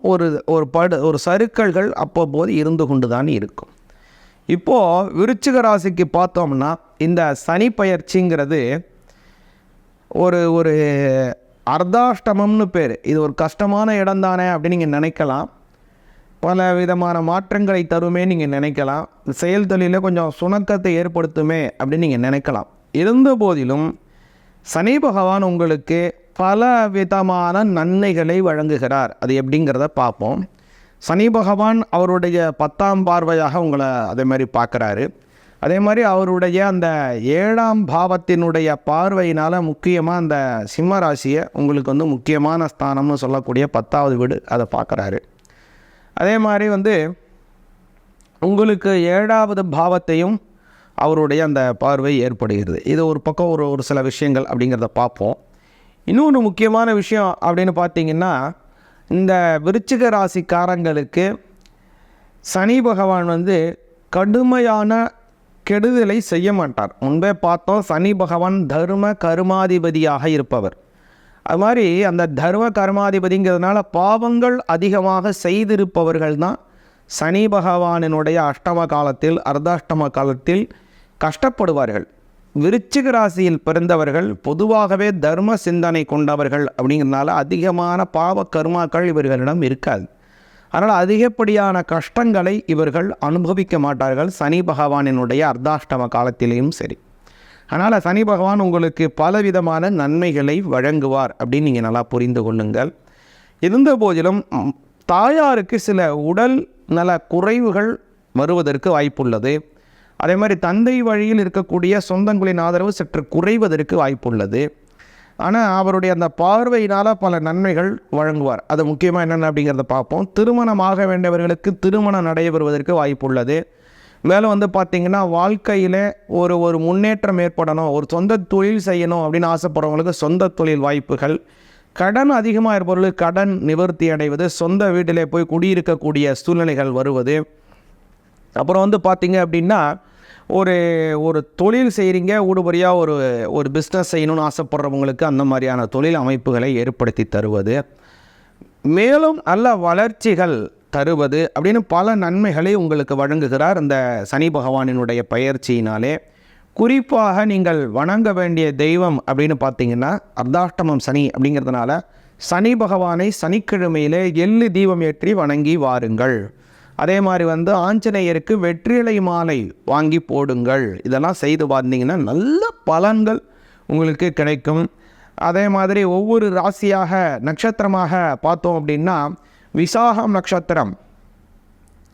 ஒரு சறுக்கல்கள் அப்போது இருந்து கொண்டு தான் இருக்கும். இப்போது விருச்சிக ராசிக்கு பார்த்தோம்னா இந்த சனி பயிற்சிங்கிறது ஒரு அர்த்தாஷ்டமம்னு பேர். இது ஒரு கஷ்டமான இடம் தானே அப்படின்னு நீங்கள் நினைக்கலாம். பல விதமான மாற்றங்களை தருமே நீங்கள் நினைக்கலாம். செயல் தொழிலில் கொஞ்சம் சுணக்கத்தை ஏற்படுத்துமே அப்படின்னு நீங்கள் நினைக்கலாம். இருந்த போதிலும் சனி பகவான் உங்களுக்கு பல விதமான நன்மைகளை வழங்குகிறார். அது எப்படிங்கிறத பார்ப்போம். சனி பகவான் அவருடைய 10ஆம் பார்வையாக உங்களை அதே மாதிரி பார்க்குறாரு. அதே மாதிரி அவருடைய அந்த 7ஆம் பாவத்தினுடைய பார்வையினால் முக்கியமாக அந்த சிம்ம ராசியை உங்களுக்கு முக்கியமான ஸ்தானம்னு சொல்லக்கூடிய 10ஆவது வீடு அதை பார்க்குறாரு. அதே மாதிரி உங்களுக்கு 7ஆவது பாவத்தையும் அவருடைய அந்த பார்வை ஏற்படுகிறது. இது ஒரு பக்கம் ஒரு சில விஷயங்கள் அப்படிங்கிறத பார்ப்போம். இன்னொன்று முக்கியமான விஷயம் அப்படின்னு பார்த்திங்கன்னா இந்த விருச்சிக ராசிக்காரங்களுக்கு சனி பகவான் கடுமையான கெடுதலை செய்ய மாட்டார். முன்பே பார்த்தோம், சனி பகவான் தர்ம கர்மாதிபதியாக இருப்பவர். அது மாதிரி அந்த தர்ம கர்மாதிபதிங்கிறதுனால பாவங்கள் அதிகமாக செய்திருப்பவர்கள் தான் சனி பகவானினுடைய அஷ்டம காலத்தில் அர்த்தாஷ்டம காலத்தில் கஷ்டப்படுவார்கள். விருச்சிக ராசியில் பிறந்தவர்கள் பொதுவாகவே தர்ம சிந்தனை கொண்டவர்கள் அப்படிங்கிறதுனால அதிகமான பாவ கர்மாக்கள் இவர்களிடம் இருக்காது. அதனால் அதிகப்படியான கஷ்டங்களை இவர்கள் அனுபவிக்க மாட்டார்கள் சனி பகவானினுடைய அர்த்தாஷ்டம காலத்திலேயும் சரி. அதனால் சனி பகவான் உங்களுக்கு பலவிதமான நன்மைகளை வழங்குவார் அப்படின்னு நீங்கள் நல்லா புரிந்து கொள்ளுங்கள். இருந்த போதிலும் தாயாருக்கு சில உடல் நல குறைவுகள் வருவதற்கு வாய்ப்புள்ளது. அதே மாதிரி தந்தை வழியில் இருக்கக்கூடிய சொந்தங்களின் ஆதரவு சற்று குறைவதற்கு வாய்ப்புள்ளது. ஆனால் அவருடைய அந்த பார்வையினால் பல நன்மைகள் வழங்குவார். அது முக்கியமாக என்னென்ன அப்படிங்கிறத பார்ப்போம். திருமணமாக வேண்டியவர்களுக்கு திருமணம் நடைபெறுவதற்கு வாய்ப்புள்ளது. மேலே பார்த்திங்கன்னா வாழ்க்கையில் ஒரு முன்னேற்றம் ஏற்படணும், ஒரு சொந்த தொழில் செய்யணும் அப்படின்னு ஆசைப்படுறவங்களுக்கு சொந்த தொழில் வாய்ப்புகள், கடன் அதிகமாக இருப்பவர்களுக்கு கடன் நிவர்த்தி அடைவது, சொந்த வீட்டிலே போய் குடியிருக்கக்கூடிய சூழ்நிலைகள் வருவது. அப்புறம் பார்த்திங்க அப்படின்னா ஒரு தொழில் செய்கிறீங்க, ஊடுபடியாக ஒரு பிஸ்னஸ் செய்யணும்னு ஆசைப்படுறவங்களுக்கு அந்த மாதிரியான தொழில் அமைப்புகளை ஏற்படுத்தி தருவது, மேலும் நல்ல வளர்ச்சிகள் தருவது அப்படின்னு பல நன்மைகளை உங்களுக்கு வழங்குகிறார் இந்த சனி பகவானினுடைய பயிற்சியினாலே. குறிப்பாக நீங்கள் வணங்க வேண்டிய தெய்வம் அப்படின்னு பார்த்தீங்கன்னா அர்த்தாஷ்டமம் சனி அப்படிங்கிறதுனால சனி பகவானை சனிக்கிழமையிலே எள்ளு தீபம் ஏற்றி வணங்கி வாருங்கள். அதே மாதிரி ஆஞ்சநேயருக்கு வெற்றிலை மாலை வாங்கி போடுங்கள். இதெல்லாம் செய்து பார்த்தீங்கன்னா நல்ல பலன்கள் உங்களுக்கு கிடைக்கும். அதே மாதிரி ஒவ்வொரு ராசியாக நட்சத்திரமாக பார்த்தோம் அப்படின்னா விசாகம் நட்சத்திரம்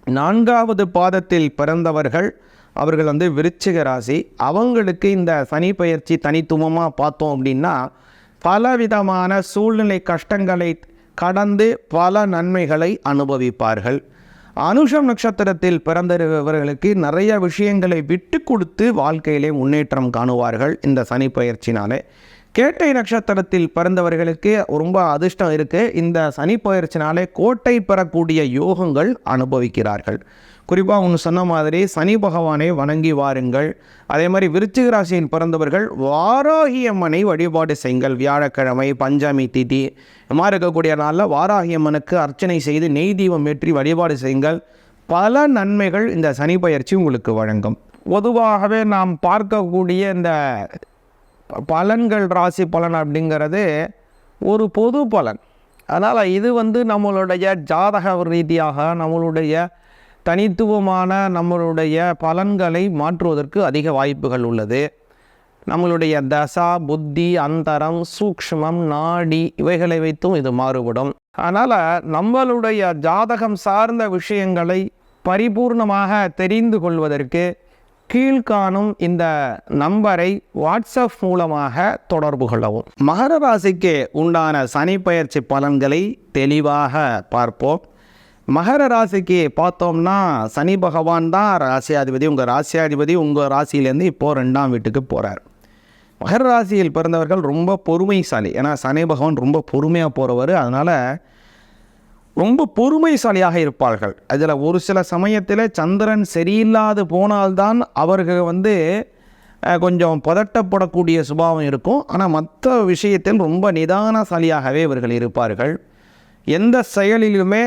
4வது பாதத்தில் பிறந்தவர்கள் அவர்கள் விருச்சிக ராசி. அவங்களுக்கு இந்த சனி பயிற்சி தனித்துவமாக பார்த்தோம் அப்படின்னா பலவிதமான சூழ்நிலை கஷ்டங்களை கடந்து பல நன்மைகளை அனுபவிப்பார்கள். அனுஷம் நட்சத்திரத்தில் பிறந்தவர்களுக்கு நிறைய விஷயங்களை விட்டு கொடுத்து வாழ்க்கையிலே முன்னேற்றம் காணுவார்கள் இந்த சனி பயிற்சினாலே. கேட்டை நட்சத்திரத்தில் பிறந்தவர்களுக்கு ரொம்ப அதிர்ஷ்டம் இருக்குது. இந்த சனி பயிற்சினாலே கோட்டை பெறக்கூடிய யோகங்கள் அனுபவிக்கிறார்கள். குறிப்பாக ஒன்று சொன்ன மாதிரி சனி பகவானை வணங்கி வாருங்கள். அதே மாதிரி விருச்சிக ராசியில் பிறந்தவர்கள் வாராகி அம்மனை வழிபாடு செய்யுங்கள். வியாழக்கிழமை பஞ்சமி திதி மாதிரி இருக்கக்கூடிய நாளில் வாராகி அம்மனுக்கு அர்ச்சனை செய்து நெய் தீபம் ஏற்றி வழிபாடு செய்யுங்கள். பல நன்மைகள் இந்த சனி பயிற்சி உங்களுக்கு வழங்கும். பொதுவாகவே நாம் பார்க்கக்கூடிய இந்த பலன்கள், ராசி பலன் அப்படிங்கிறது ஒரு பொது பலன். அதனால் இது நம்மளுடைய ஜாதக ரீதியாக நம்மளுடைய தனித்துவமான நம்மளுடைய பலன்களை மாற்றுவதற்கு அதிக வாய்ப்புகள் உள்ளது. நம்மளுடைய தசா, புத்தி, அந்தரம், சூக்ஷ்மம், நாடி இவைகளை வைத்தும் இது மாறுபடும். அதனால் நம்மளுடைய ஜாதகம் சார்ந்த விஷயங்களை பரிபூர்ணமாக தெரிந்து கொள்வதற்கு கீழ்காணும் இந்த நம்பரை வாட்ஸ்அப் மூலமாக தொடர்பு கொள்ளவும். மகர ராசிக்கு உண்டான சனி பயிற்சி பலன்களை தெளிவாக பார்ப்போம். மகர ராசிக்கு பார்த்தோம்னா சனி பகவான் தான் ராசியாதிபதி. உங்கள் ராசியாதிபதி உங்கள் ராசியிலேருந்து இப்போது 2ஆம் வீட்டுக்கு போகிறார். மகர ராசியில் பிறந்தவர்கள் ரொம்ப பொறுமைசாலி. ஏன்னா சனி பகவான் ரொம்ப பொறுமையாக போகிறவர். அதனால் ரொம்ப பொறுமைசாலியாக இருப்பார்கள். அதில் ஒரு சில சமயத்தில் சந்திரன் சரியில்லாது போனால்தான் அவர்கள் கொஞ்சம் பதட்டப்படக்கூடிய சுபாவம் இருக்கும். ஆனால் மற்ற விஷயத்தில் ரொம்ப நிதானசாலியாகவே இவர்கள் இருப்பார்கள். எந்த செயலிலுமே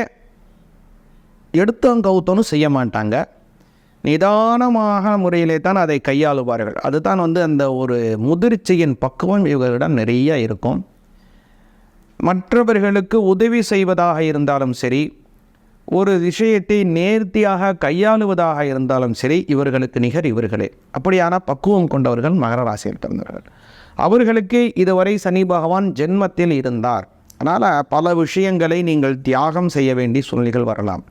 எடுத்தங்கவுத்தனும் செய்ய மாட்டாங்க. நிதானமாக முறையிலே தான் அதை கையாளுவார்கள். அதுதான் அந்த ஒரு முதிர்ச்சியின் பக்குவம் இவர்களிடம் நிறைய இருக்கும். மற்றவர்களுக்கு உதவி செய்வதாக இருந்தாலும் சரி, ஒரு விஷயத்தை நேர்த்தியாக கையாளுவதாக இருந்தாலும் சரி, இவர்களுக்கு நிகர் இவர்களே. அப்படியான பக்குவம் கொண்டவர்கள் மகர ராசியில் பிறந்தவர்கள். அவர்களுக்கு இதுவரை சனி பகவான் ஜென்மத்தில் இருந்தார். அதனால் பல விஷயங்களை நீங்கள் தியாகம் செய்ய வேண்டிய சூழ்நிலைகள் வரலாம்.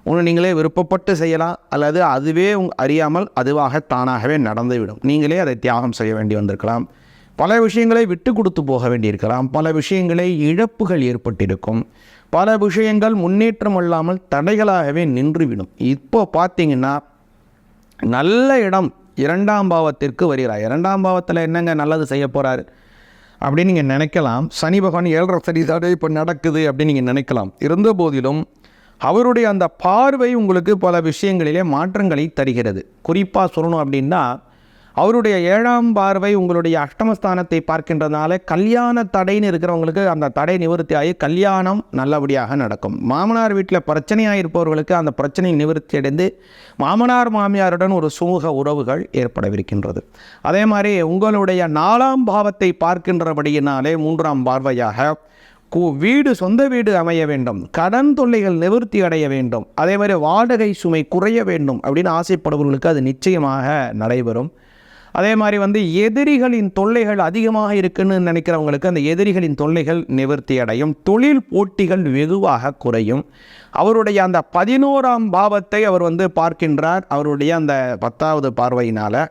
ஒன்று நீங்களே விருப்பப்பட்டு செய்யலாம், அல்லது அதுவே அறியாமல் அதுவாக தானாகவே நடந்துவிடும். நீங்களே அதை தியாகம் செய்ய வேண்டி வந்திருக்கலாம். பல விஷயங்களை விட்டு கொடுத்து போக வேண்டியிருக்கலாம். பல விஷயங்களை இழப்புகள் ஏற்பட்டிருக்கும். பல விஷயங்கள் முன்னேற்றம் இல்லாமல் தடைகளாகவே நின்றுவிடும். இப்போ பார்த்தீங்கன்னா நல்ல இடம் 2ஆம் பாவத்திற்கு வருகிறார். 2ஆம் பாவத்தில் என்னங்க நல்லது செய்ய போகிறார் அப்படின்னு நீங்கள் நினைக்கலாம். சனி பகவான் 7.5 சனி தானே இப்போ நடக்குது அப்படின்னு நீங்கள் நினைக்கலாம். இருந்த போதிலும் அவருடைய அந்த பார்வை உங்களுக்கு பல விஷயங்களிலே மாற்றங்களை தருகிறது. குறிப்பாக சொல்லணும் அப்படின்னா அவருடைய 7ஆம் பார்வை உங்களுடைய அஷ்டமஸ்தானத்தை பார்க்கின்றதுனால கல்யாண தடைன்னு இருக்கிறவங்களுக்கு அந்த தடை நிவர்த்தி ஆகி கல்யாணம் நல்லபடியாக நடக்கும். மாமனார் வீட்டில் பிரச்சனையாக இருப்பவர்களுக்கு அந்த பிரச்சனை நிவர்த்தி அடைந்து மாமனார் மாமியாருடன் ஒரு சுமூக உறவுகள் ஏற்படவிருக்கின்றது. அதே மாதிரி உங்களுடைய 4ஆம் பாவத்தை பார்க்கின்றபடியினாலே 3ஆம் பார்வையாக வீடு, சொந்த வீடு அமைய வேண்டும், கடன் தொல்லைகள் நிவர்த்தி அடைய வேண்டும், அதே மாதிரி வாடகை சுமை குறைய வேண்டும் அப்படின்னு ஆசைப்படுபவர்களுக்கு அது நிச்சயமாக நடைபெறும். அதே மாதிரி எதிரிகளின் தொல்லைகள் அதிகமாக இருக்குன்னு நினைக்கிறவங்களுக்கு அந்த எதிரிகளின் தொல்லைகள் நிவர்த்தி அடையும். தொழில் போட்டிகள் வெகுவாக குறையும். அவருடைய அந்த 11ஆம் பாவத்தை அவர் பார்க்கின்றார் அவருடைய அந்த 10வது பார்வையினால்.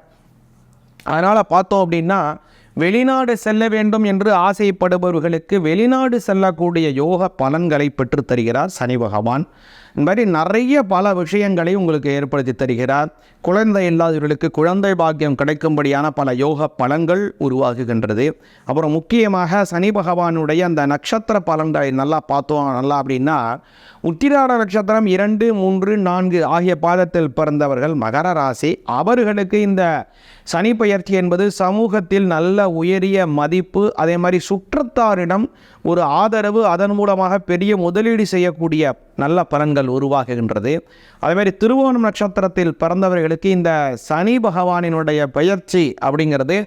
அதனால் பார்த்தோம் அப்படின்னா வெளிநாடு செல்ல வேண்டும் என்று ஆசைப்படுபவர்களுக்கு வெளிநாடு செல்லக்கூடிய யோக பலன்களை பெற்று தருகிறார் சனி பகவான். இந்த மாதிரி நிறைய பல விஷயங்களை உங்களுக்கு ஏற்படுத்தி தருகிறார். குழந்தை இல்லாதவர்களுக்கு குழந்தை பாக்கியம் கிடைக்கும்படியான பல யோக பலன்கள் உருவாகுகின்றது. அப்புறம் முக்கியமாக சனி பகவானுடைய அந்த நட்சத்திர பலன்களை நல்லா பார்த்தோம் அப்படின்னா உத்திராட நட்சத்திரம் 2, 3, 4 ஆகிய பாதத்தில் பிறந்தவர்கள் மகர ராசி. அவர்களுக்கு இந்த சனி பெயர்ச்சி என்பது சமூகத்தில் நல்ல உயரிய மதிப்பு, அதே மாதிரி சுற்றத்தாரிடம் ஒரு ஆதரவு, அதன் மூலமாக பெரிய முதலீடு செய்யக்கூடிய நல்ல பலன்கள் உருவாகுகின்றது. அதேமாதிரி திருவோணம் நட்சத்திரத்தில் பிறந்தவர்களுக்கு இந்த சனி பகவானினுடைய பெயர்ச்சி அப்படிங்கிறது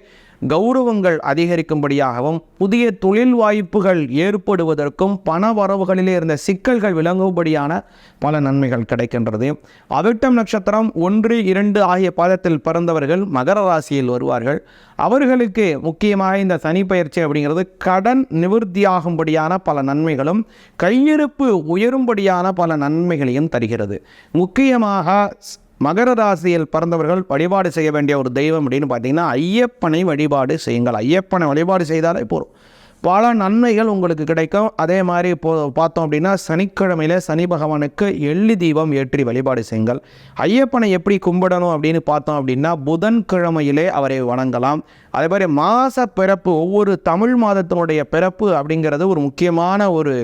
கௌரவங்கள் அதிகரிக்கும்படியாகவும் புதிய தொழில் வாய்ப்புகள் ஏற்படுவதற்கும் பண வரவுகளிலே இருந்த சிக்கல்கள் விளங்கும்படியான பல நன்மைகள் கிடைக்கின்றது. அவிட்டம் நட்சத்திரம் 1, 2 ஆகிய பாதத்தில் பிறந்தவர்கள் மகர ராசியில் வருவார்கள். அவர்களுக்கு முக்கியமாக இந்த சனி பயிற்சி அப்படிங்கிறது கடன் நிவர்த்தியாகும்படியான பல நன்மைகளும் கையிருப்பு உயரும்படியான பல நன்மைகளையும் தருகிறது. முக்கியமாக மகர ராசியில் பிறந்தவர்கள் வழிபாடு செய்ய வேண்டிய ஒரு தெய்வம் அப்படின்னு பார்த்தீங்கன்னா ஐயப்பனை வழிபாடு செய்யுங்கள். ஐயப்பனை வழிபாடு செய்தாலே போதும், பல நன்மைகள் உங்களுக்கு கிடைக்கும். அதே மாதிரி பார்த்தோம் அப்படின்னா சனிக்கிழமையில் சனி பகவானுக்கு எள்ளி தீபம் ஏற்றி வழிபாடு செய்யுங்கள். ஐயப்பனை எப்படி கும்பிடணும் அப்படின்னு பார்த்தோம் அப்படின்னா புதன்கிழமையிலே அவரை வணங்கலாம். அதே மாதிரி மாத பிறப்பு, ஒவ்வொரு தமிழ் மாதத்தினுடைய பிறப்பு அப்படிங்கிறது ஒரு முக்கியமான ஒரு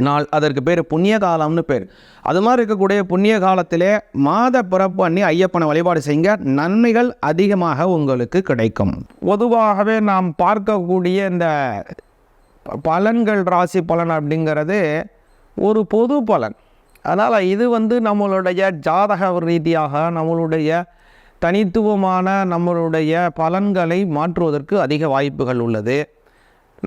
நாள். அதற்கு பேர் புண்ணிய காலம்னு பேர். அது மாதிரி இருக்கக்கூடிய புண்ணிய காலத்திலே மாத பிறப்பு அன்னி ஐயப்பனை வழிபாடு செய்யுங்க, நன்மைகள் அதிகமாக உங்களுக்கு கிடைக்கும். பொதுவாகவே நாம் பார்க்கக்கூடிய இந்த பலன்கள், ராசி பலன் அப்படிங்கிறது ஒரு பொது பலன். அதனால் இது நம்மளுடைய ஜாதக ரீதியாக நம்மளுடைய தனித்துவமான நம்மளுடைய பலன்களை மாற்றுவதற்கு அதிக வாய்ப்புகள் உள்ளது.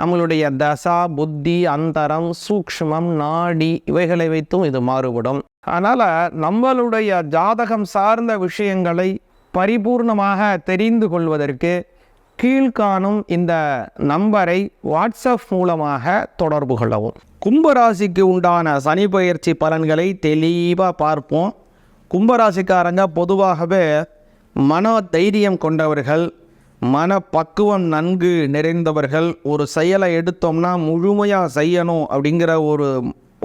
நம்மளுடைய தசா, புத்தி, அந்தரம், சூக்ஷ்மம், நாடி இவைகளை வைத்தும் இது மாறுபடும். அதனால் நம்மளுடைய ஜாதகம் சார்ந்த விஷயங்களை பரிபூர்ணமாக தெரிந்து கொள்வதற்கு கீழ்காணும் இந்த நம்பரை வாட்ஸ்அப் மூலமாக தொடர்பு கொள்ளவும். கும்பராசிக்கு உண்டான சனி பயிற்சி பலன்களை தெளிவாக பார்ப்போம். கும்பராசிக்காரங்க பொதுவாகவே மன தைரியம் கொண்டவர்கள், மன பக்குவம் நன்கு நிறைந்தவர்கள். ஒரு செயலை எடுத்தோம்னா முழுமையாக செய்யணும் அப்படிங்கிற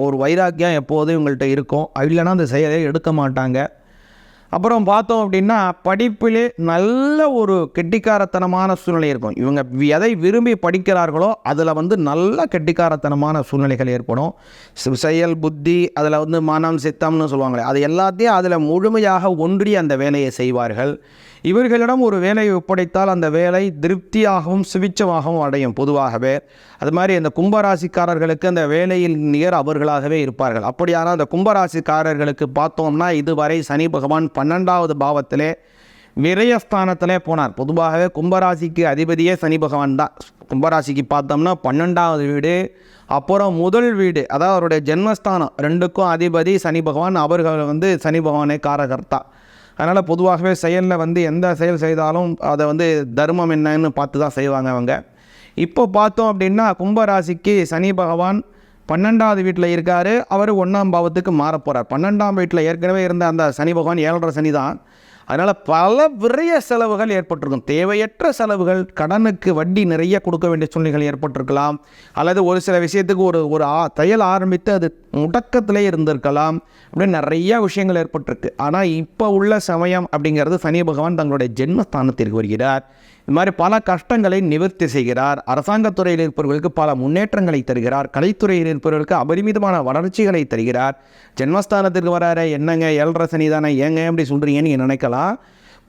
ஒரு வைராக்கியம் எப்போதும் இவங்கள்ட்ட இருக்கும். இல்லைன்னா அந்த செயலை எடுக்க மாட்டாங்க. அப்புறம் பார்த்தோம் அப்படின்னா படிப்பிலே நல்ல ஒரு கெட்டிக்காரத்தனமான சூழ்நிலை இருக்கும். இவங்க எதை விரும்பி படிக்கிறார்களோ அதில் நல்ல கெட்டிக்காரத்தனமான சூழ்நிலைகள் ஏற்படும். செயல், புத்தி, அதில் மனம், சித்தம்னு சொல்லுவாங்களே, அது எல்லாத்தையும் அதில் முழுமையாக ஒன்றி அந்த வேலையை செய்வார்கள். இவர்களிடம் ஒரு வேலையை ஒப்படைத்தால் அந்த வேலை திருப்தியாகவும் சுபிட்சமாகவும் அடையும் பொதுவாகவே. அது மாதிரி இந்த கும்பராசிக்காரர்களுக்கு அந்த வேலையில் நிகர் அவர்களாகவே இருப்பார்கள். அப்படியான அந்த கும்பராசிக்காரர்களுக்கு பார்த்தோம்னா இதுவரை சனி பகவான் 12வது பாவத்திலே விரயஸ்தானத்திலே போனார். பொதுவாகவே கும்பராசிக்கு அதிபதியே சனி பகவான் தான். கும்பராசிக்கு பார்த்தோம்னா 12வது வீடு, அப்புறம் முதல் வீடு, அதாவது அவருடைய ஜென்மஸ்தானம், ரெண்டுக்கும் அதிபதி சனி பகவான். அவர்கள் சனி பகவானே காரகர்த்தா. அதனால் பொதுவாகவே செயலில் எந்த செயல் செய்தாலும் அதை தர்மம் என்னன்னு பார்த்து தான் செய்வாங்க அவங்க. இப்போ பார்த்தோம் அப்படின்னா கும்பராசிக்கு சனி பகவான் 12வது வீட்டில் இருக்கார். அவர் 1ஆம் பாவத்துக்கு மாற போகிறார். 12ஆம் வீட்டில் ஏற்கனவே இருந்த அந்த சனி பகவான் 7.5 சனி தான். அதனால் பல விரைய செலவுகள் ஏற்பட்டிருக்கும். தேவையற்ற செலவுகள், கடனுக்கு வட்டி நிறைய கொடுக்க வேண்டிய சூழ்நிலைகள் ஏற்பட்டிருக்கலாம். அல்லது ஒரு சில விஷயத்துக்கு ஒரு தையல் ஆரம்பித்து அது முடக்கத்திலே இருந்திருக்கலாம். அப்படின்னு நிறைய விஷயங்கள் ஏற்பட்டிருக்கு. ஆனால் இப்போ உள்ள சமயம் அப்படிங்கிறது சனி பகவான் தங்களுடைய ஜென்மஸ்தானத்திற்கு வருகிறார். இது மாதிரி பல கஷ்டங்களை நிவர்த்தி செய்கிறார். அரசாங்கத்துறையில் இருப்பவர்களுக்கு பல முன்னேற்றங்களை தருகிறார். கலைத்துறையில் இருப்பவர்களுக்கு அபரிமிதமான வளர்ச்சிகளை தருகிறார். ஜென்மஸ்தானத்திற்கு வராரு, என்னங்க 7.5 சனி தானே, ஏங்க அப்படி சொல்கிறீங்கன்னு நீங்கள் நினைக்கலாம்.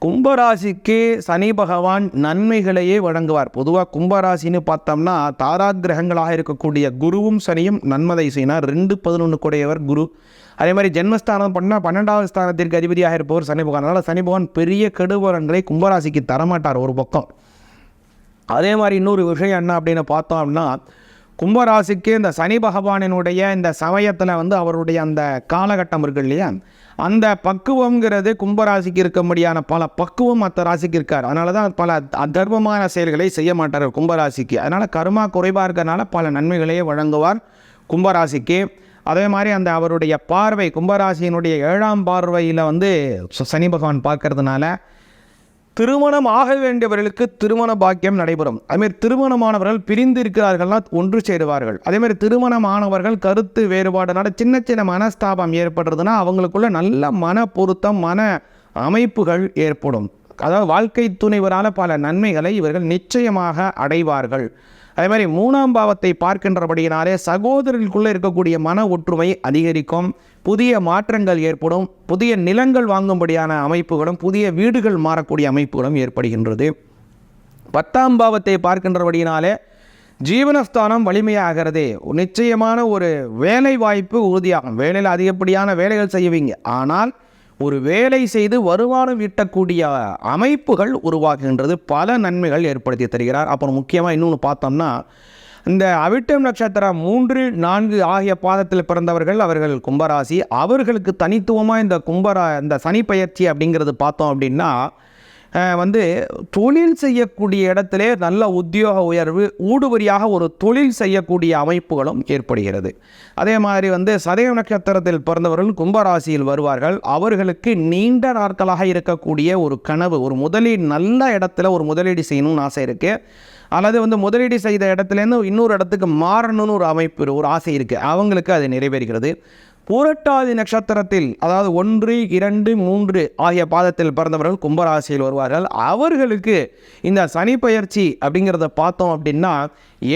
கும்பராசிக்கு சனி பகவான் நன்மைகளையே வழங்குவார். பொதுவாக கும்பராசின்னு பார்த்தோம்னா தாராகிரகங்களாக இருக்கக்கூடிய குருவும் சனியும் நன்மதை செய்யினார். 2-11 கூடையவர் குரு. அதே மாதிரி ஜென்மஸ்தானம் பண்ணால் 12வது ஸ்தானத்திற்கு அதிபதியாக இருப்பவர் சனி பகவான். அதனால் சனி பகவான் பெரிய கெடுபலன்களை கும்பராசிக்கு தரமாட்டார் ஒரு பக்கம். அதே மாதிரி இன்னொரு விஷயம் என்ன அப்படின்னு பார்த்தோம்னா கும்பராசிக்கு இந்த சனி பகவானினுடைய இந்த சமயத்தில் அவருடைய அந்த காலகட்டம் இருக்கு இல்லையா, அந்த பக்குவங்கிறது கும்பராசிக்கு இருக்க முடியாத பல பக்குவம் மற்ற ராசிக்கு இருக்கார். அதனால தான் பல அதர்மமான செயல்களை செய்ய மாட்டார் கும்பராசிக்கு. அதனால் கர்மா குறைவாக இருக்கிறனால பல நன்மைகளையே வழங்குவார் கும்பராசிக்கு. அதே மாதிரி அந்த அவருடைய பார்வை கும்பராசியினுடைய 7ஆம் பார்வையில் சனி பகவான் பார்க்கறதுனால திருமணம் ஆக வேண்டியவர்களுக்கு திருமண பாக்கியம் நடைபெறும். அதேமாதிரி திருமணமானவர்கள் பிரிந்து இருக்கிறார்கள்னா ஒன்று சேருவார்கள். அதேமாதிரி திருமணமானவர்கள் கருத்து வேறுபாடுனால சின்ன சின்ன மனஸ்தாபம் ஏற்படுறதுனா அவங்களுக்குள்ள நல்ல மன பொருத்தம், மன அமைப்புகள் ஏற்படும். அதாவது வாழ்க்கை துணைவரால் பல நன்மைகளை இவர்கள் நிச்சயமாக அடைவார்கள். அதே மாதிரி 3ஆம் பாவத்தை பார்க்கின்றபடியினாலே சகோதரர்களுக்குள்ளே இருக்கக்கூடிய மன ஒற்றுமை அதிகரிக்கும். புதிய மாற்றங்கள் ஏற்படும். புதிய நிலங்கள் வாங்கும்படியான அமைப்புகளும் புதிய வீடுகள் மாறக்கூடிய அமைப்புகளும் ஏற்படுகின்றது. 10ஆம் பாவத்தை பார்க்கின்றபடியினாலே ஜீவனஸ்தானம் வலிமையாகிறது. நிச்சயமான ஒரு வேலை வாய்ப்பு உறுதியாகும். வேலையில் அதிகப்படியான வேலைகள் செய்வீங்க, ஆனால் ஒரு வேலை செய்து வருமானம் ஈட்டக்கூடிய அமைப்புகள் உருவாக்குகின்றது. பல நன்மைகள் ஏற்படுத்தி தருகிறார். அப்புறம் முக்கியமாக இன்னொன்று பார்த்தோம்னா இந்த அவிட்டம் நட்சத்திரம் 3, 4 ஆகிய பாதத்தில் பிறந்தவர்கள், அவர்கள் கும்பராசி. அவர்களுக்கு தனித்துவமாக இந்த சனி பயிற்சி அப்படிங்கிறது பார்த்தோம் அப்படின்னா தொழில் செய்யக்கூடிய இடத்திலே நல்ல உத்தியோக உயர்வு, ஊடுபடியாக ஒரு தொழில் செய்யக்கூடிய அமைப்புகளும் ஏற்படுகிறது. அதே மாதிரி சதய நட்சத்திரத்தில் பிறந்தவர்கள் கும்பராசியில் வருவார்கள். அவர்களுக்கு நீண்ட நாட்களாக இருக்கக்கூடிய ஒரு கனவு, ஒரு முதலீடு, நல்ல இடத்துல ஒரு முதலீடு செய்யணும்னு ஆசை இருக்குது. அல்லது வந்து முதலீடு செய்த இடத்துலேருந்து இன்னொரு இடத்துக்கு மாறணும்னு ஒரு அமைப்பு, ஒரு ஆசை இருக்குது, அவங்களுக்கு அது நிறைவேறுகிறது. பூரட்டாதி நட்சத்திரத்தில், அதாவது 1, 2, 3 ஆகிய பாதத்தில் பிறந்தவர்கள் கும்பராசியில் வருவார்கள். அவர்களுக்கு இந்த சனி பயிற்சி அப்படிங்கிறத பார்த்தோம் அப்படின்னா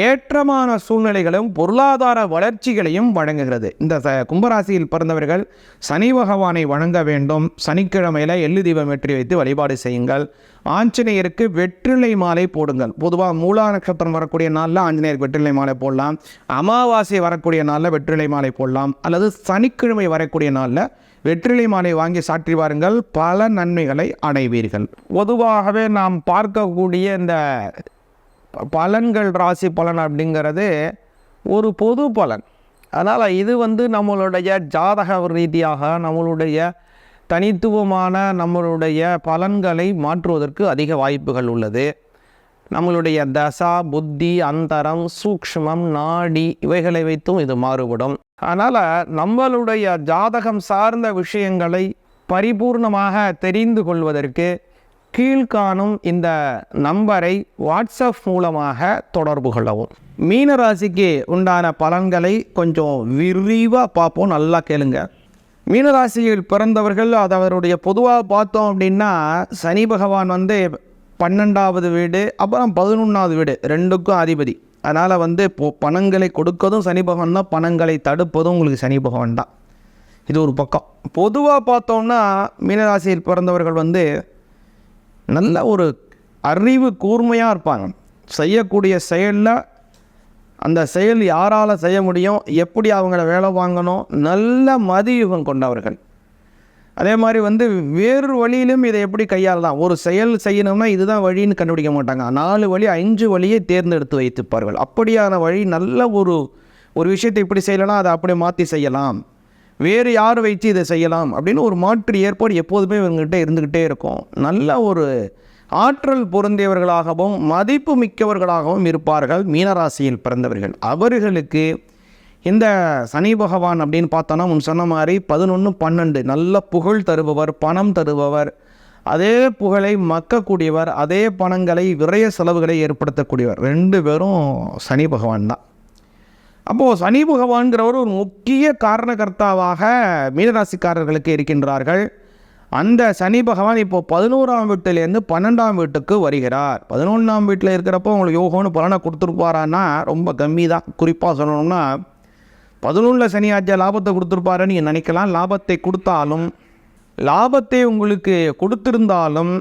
ஏற்றமான சூழ்நிலைகளும் பொருளாதார வளர்ச்சிகளையும் வழங்குகிறது. இந்த கும்பராசியில் பிறந்தவர்கள் சனி பகவானை வணங்க வேண்டும். சனிக்கிழமையில் எள்ளு தீபம் ஏற்றி வைத்து வழிபாடு செய்யுங்கள். ஆஞ்சநேயருக்கு வெற்றிலை மாலை போடுங்கள். பொதுவாக மூலா நட்சத்திரம் வரக்கூடிய நாளில் ஆஞ்சநேயருக்கு வெற்றிலை மாலை போடலாம். அமாவாசை வரக்கூடிய நாளில் வெற்றிலை மாலை போடலாம். அல்லது சனிக்கிழமை வரக்கூடிய நாளில் வெற்றிலை மாலை வாங்கி சாற்றி வாருங்கள். பல நன்மைகளை அடைவீர்கள். பொதுவாகவே நாம் பார்க்கக்கூடிய இந்த பலன்கள், ராசி பலன் அப்படிங்கிறது ஒரு பொது பலன். அதனால் இது வந்து நம்மளுடைய ஜாதக ரீதியாக நம்மளுடைய தனித்துவமான நம்மளுடைய பலன்களை மாற்றுவதற்கு அதிக வாய்ப்புகள் உள்ளது. நம்மளுடைய தசா, புத்தி, அந்தரம், சூக்ஷ்மம், நாடி இவைகளை வைத்தும் இது மாறுபடும். அதனால் நம்மளுடைய ஜாதகம் சார்ந்த விஷயங்களை பரிபூர்ணமாக தெரிந்து கொள்வதற்கு கீழ்காணும் இந்த நம்பரை வாட்ஸ்அப் மூலமாக தொடர்பு கொள்ளவும். மீனராசிக்கு உண்டான பலன்களை கொஞ்சம் விரிவாக பார்ப்போம், நல்லா கேளுங்க. மீனராசியில் பிறந்தவர்கள் அது அவருடைய பொதுவாக பார்த்தோம் அப்படின்னா சனி பகவான் வந்து 12வது வீடு, அப்புறம் 11வது வீடு, ரெண்டுக்கும் அதிபதி. அதனால் வந்து பணங்களை கொடுக்கதும் சனி பகவான் தான், பணங்களை தடுப்பதும் உங்களுக்கு சனி பகவான் தான். இது ஒரு பக்கம். பொதுவாக பார்த்தோம்னா மீனராசியில் பிறந்தவர்கள் வந்து நல்ல ஒரு அறிவு கூர்மையாக இருப்பாங்க. செய்யக்கூடிய செயலில் அந்த செயல் யாரால் செய்ய முடியும், எப்படி அவங்கள வேலை வாங்கணும், நல்ல மதியுகம் கொண்டவர்கள். அதே மாதிரி வந்து வேறு வழியிலும் இதை எப்படி கையாளலாம், ஒரு செயல் செய்யணும்னா இதுதான் வழின்னு கண்டுபிடிக்க மாட்டாங்க. 4 வழி 5 வழியை தேர்ந்தெடுத்து வைத்துப்பார்கள். அப்படியான வழி, நல்ல ஒரு விஷயத்தை இப்படி செய்யலாம், அதை அப்படி மாற்றி செய்யலாம், வேறு யார் வைத்து இதை செய்யலாம் அப்படின்னு ஒரு மாற்று ஏற்பாடு எப்போதுமே இவங்ககிட்ட இருந்துக்கிட்டே இருக்கும். நல்ல ஒரு ஆற்றல் பொருந்தியவர்களாகவும் மதிப்பு மிக்கவர்களாகவும் இருப்பார்கள் மீனராசியில் பிறந்தவர்கள். அவர்களுக்கு இந்த சனி பகவான் அப்படின்னு பார்த்தோன்னா முன் சொன்ன மாதிரி 11, 12 நல்ல புகழ் தருபவர், பணம் தருபவர், அதே புகழை மக்கக்கூடியவர், அதே பணங்களை விரய செலவுகளை ஏற்படுத்தக்கூடியவர். 2 பேரும் சனி பகவான் தான். அப்போது சனி பகவான்கிறவர் ஒரு முக்கிய காரணகர்த்தாவாக மீனராசிக்காரர்களுக்கு இருக்கின்றார்கள். அந்த சனி பகவான் இப்போது 11ஆம் வீட்டிலேருந்து 12ஆம் வீட்டுக்கு வருகிறார். 11ஆம் வீட்டில் இருக்கிறப்போ உங்களுக்கு யோகம்னு பலனை கொடுத்துருப்பாரான்னா ரொம்ப கம்மி தான். குறிப்பாக சொல்லணும்னா 11 சனி ஆட்சியாக லாபத்தை கொடுத்துருப்பாருன்னு நீங்கள் நினைக்கலாம். லாபத்தை கொடுத்தாலும், லாபத்தை உங்களுக்கு கொடுத்திருந்தாலும்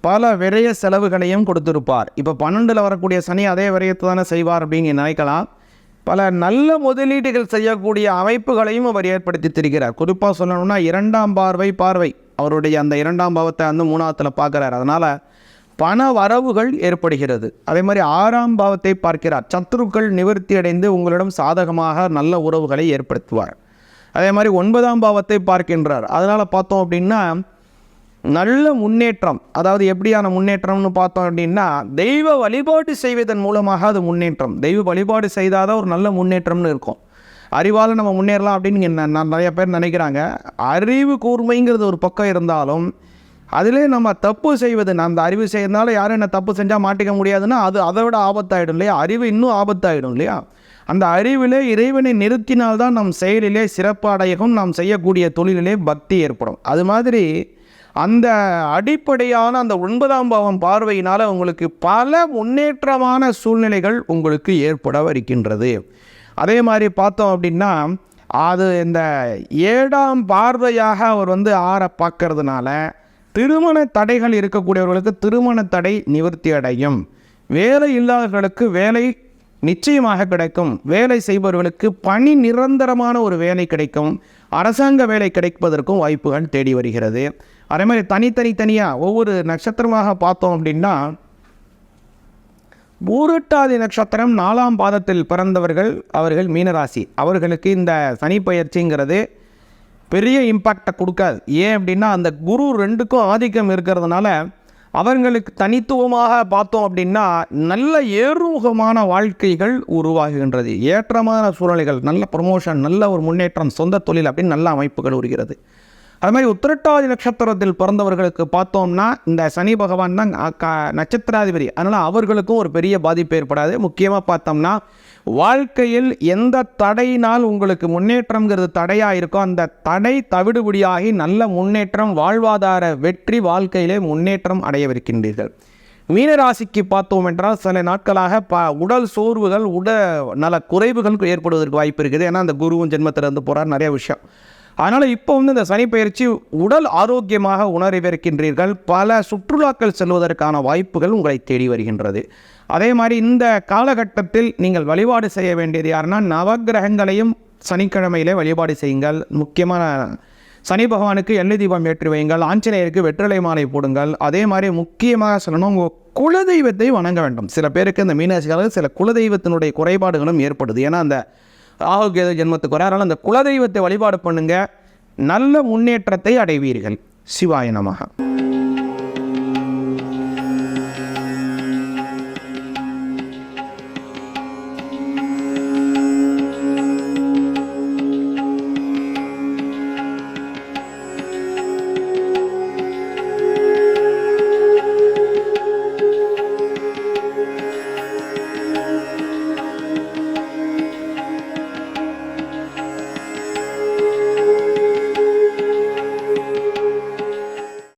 பல விரய செலவுகளையும் கொடுத்திருப்பார். இப்போ 12ல் வரக்கூடிய சனி அதே விரயத்தை தானே செய்வார் அப்படின்னு நினைக்கலாம். பல நல்ல முதலீடுகள் செய்யக்கூடிய அமைப்புகளையும் அவர் ஏற்படுத்தி தருகிறார். குறிப்பாக சொல்லணும்னா 2ஆம் பார்வை அவருடைய அந்த 2ஆம் பாவத்தை அந்த 3ஆவத்தில் பார்க்குறார். அதனால் பண வரவுகள் ஏற்படுகிறது. அதே மாதிரி 6ஆம் பாவத்தை பார்க்கிறார். சத்துருக்கள் நிவர்த்தி அடைந்து உங்களிடம் சாதகமாக நல்ல உறவுகளை ஏற்படுத்துவார். அதே மாதிரி 9ஆம் பாவத்தை பார்க்கின்றார். அதனால் பார்த்தோம் அப்படின்னா நல்ல முன்னேற்றம். அதாவது எப்படியான முன்னேற்றம்னு பார்த்தோம் அப்படின்னா தெய்வ வழிபாடு செய்வதன் மூலமாக அது முன்னேற்றம். தெய்வ வழிபாடு செய்தால் தான் ஒரு நல்ல முன்னேற்றம்னு இருக்கும். அறிவால் நம்ம முன்னேறலாம் அப்படின்னு நிறைய பேர் நினைக்கிறாங்க. அறிவு கூர்மைங்கிறது ஒரு பக்கம் இருந்தாலும் அதிலே நம்ம தப்பு செய்வது, அந்த அறிவு செய்யறதுனால யாரும் என்ன தப்பு செஞ்சால் மாட்டிக்க முடியாதுன்னா அது அதை விட ஆபத்தாயிடும் இல்லையா? அறிவு இன்னும் ஆபத்தாயிடும் இல்லையா? அந்த அறிவிலே இறைவனை நிறுத்தினால்தான் நம் செயலிலே சிறப்பு அடையவும், நாம் செய்யக்கூடிய தொழிலிலே பக்தி ஏற்படும். அது மாதிரி அந்த அடிப்படையான அந்த 9ஆம் பாவம் பார்வையினால் உங்களுக்கு பல முன்னேற்றமான சூழ்நிலைகள் உங்களுக்கு ஏற்பட இருக்கின்றது. அதே மாதிரி பார்த்தோம் அப்படின்னா அது இந்த 7ஆம் பார்வையாக அவர் வந்து 6 பார்க்கறதுனால திருமண தடைகள் இருக்கக்கூடியவர்களுக்கு திருமண தடை நிவர்த்தி அடையும். வேலை இல்லாதவர்களுக்கு வேலை நிச்சயமாக கிடைக்கும். வேலை செய்பவர்களுக்கு பணி நிரந்தரமான ஒரு வேலை கிடைக்கும். அரசாங்க வேலை கிடைப்பதற்கும் வாய்ப்புகள் தேடி வருகிறது. அதே மாதிரி தனித்தனியாக ஒவ்வொரு நட்சத்திரமாக பார்த்தோம் அப்படின்னா பூரட்டாதி நட்சத்திரம் 4ஆம் பாதத்தில் பிறந்தவர்கள் அவர்கள் மீனராசி. அவர்களுக்கு இந்த சனி பயிற்சிங்கிறது பெரிய இம்பேக்டை கொடுக்காது. ஏன் அப்படின்னா அந்த குரு 2க்கும் ஆதிக்கம் இருக்கிறதுனால அவர்களுக்கு தனித்துவமாக பார்த்தோம் அப்படின்னா நல்ல ஏறுமுகமான வாழ்க்கைகள் உருவாகுகின்றது. ஏற்றமான சூழ்நிலைகள், நல்ல ப்ரமோஷன், நல்ல ஒரு முன்னேற்றம், சொந்த தொழில் அப்படின்னு நல்ல அமைப்புகள் வருகிறது. அது மாதிரி உத்திரட்டாதி நட்சத்திரத்தில் பிறந்தவர்களுக்கு பார்த்தோம்னா இந்த சனி பகவான் தான் நட்சத்திராதிபதி. அதனால் அவர்களுக்கும் ஒரு பெரிய பாதிப்பு ஏற்படாது. முக்கியமாக பார்த்தோம்னா வாழ்க்கையில் எந்த தடையினால் உங்களுக்கு முன்னேற்றங்கிறது தடையாக இருக்கோ அந்த தடை தவிடுபடியாகி நல்ல முன்னேற்றம், வாழ்வாதார வெற்றி, வாழ்க்கையிலே முன்னேற்றம் அடையவிருக்கின்றீர்கள். மீனராசிக்கு பார்த்தோம் என்றால் சில நாட்களாக உடல் சோர்வுகள், நல குறைவுகள் ஏற்படுவதற்கு வாய்ப்பு இருக்குது. ஏன்னா அந்த குருவும் ஜென்மத்திலிருந்து போகிறார், நிறைய விஷயம். அதனால் இப்போ இந்த சனி பயிற்சி உடல் ஆரோக்கியமாக உணரவிருக்கின்றீர்கள். பல சுற்றுலாக்கள் செல்வதற்கான வாய்ப்புகள் உங்களை தேடி வருகின்றது. அதே மாதிரி இந்த காலகட்டத்தில் நீங்கள் வழிபாடு செய்ய வேண்டியது யாருன்னா, நவக்கிரகங்களையும் சனிக்கிழமையிலே வழிபாடு செய்யுங்கள். முக்கியமான சனி பகவானுக்கு எண்ணெய் தீபம் ஏற்றி வையுங்கள். ஆஞ்சநேயருக்கு வெற்றிலை மாலை போடுங்கள். அதே மாதிரி முக்கியமாக சொல்லணும், உங்கள் குலதெய்வத்தை வணங்க வேண்டும். சில பேருக்கு இந்த மீனராசிக்காரர்கள் சில குலதெய்வத்தினுடைய குறைபாடுகளும் ஏற்படுது. ஏன்னா அந்த ராகுகேது ஜென்மத்துக்கு வர, அதனால் அந்த குலதெய்வத்தை வழிபாடு பண்ணுங்க, நல்ல முன்னேற்றத்தை அடைவீர்கள். சிவாய நமஹ.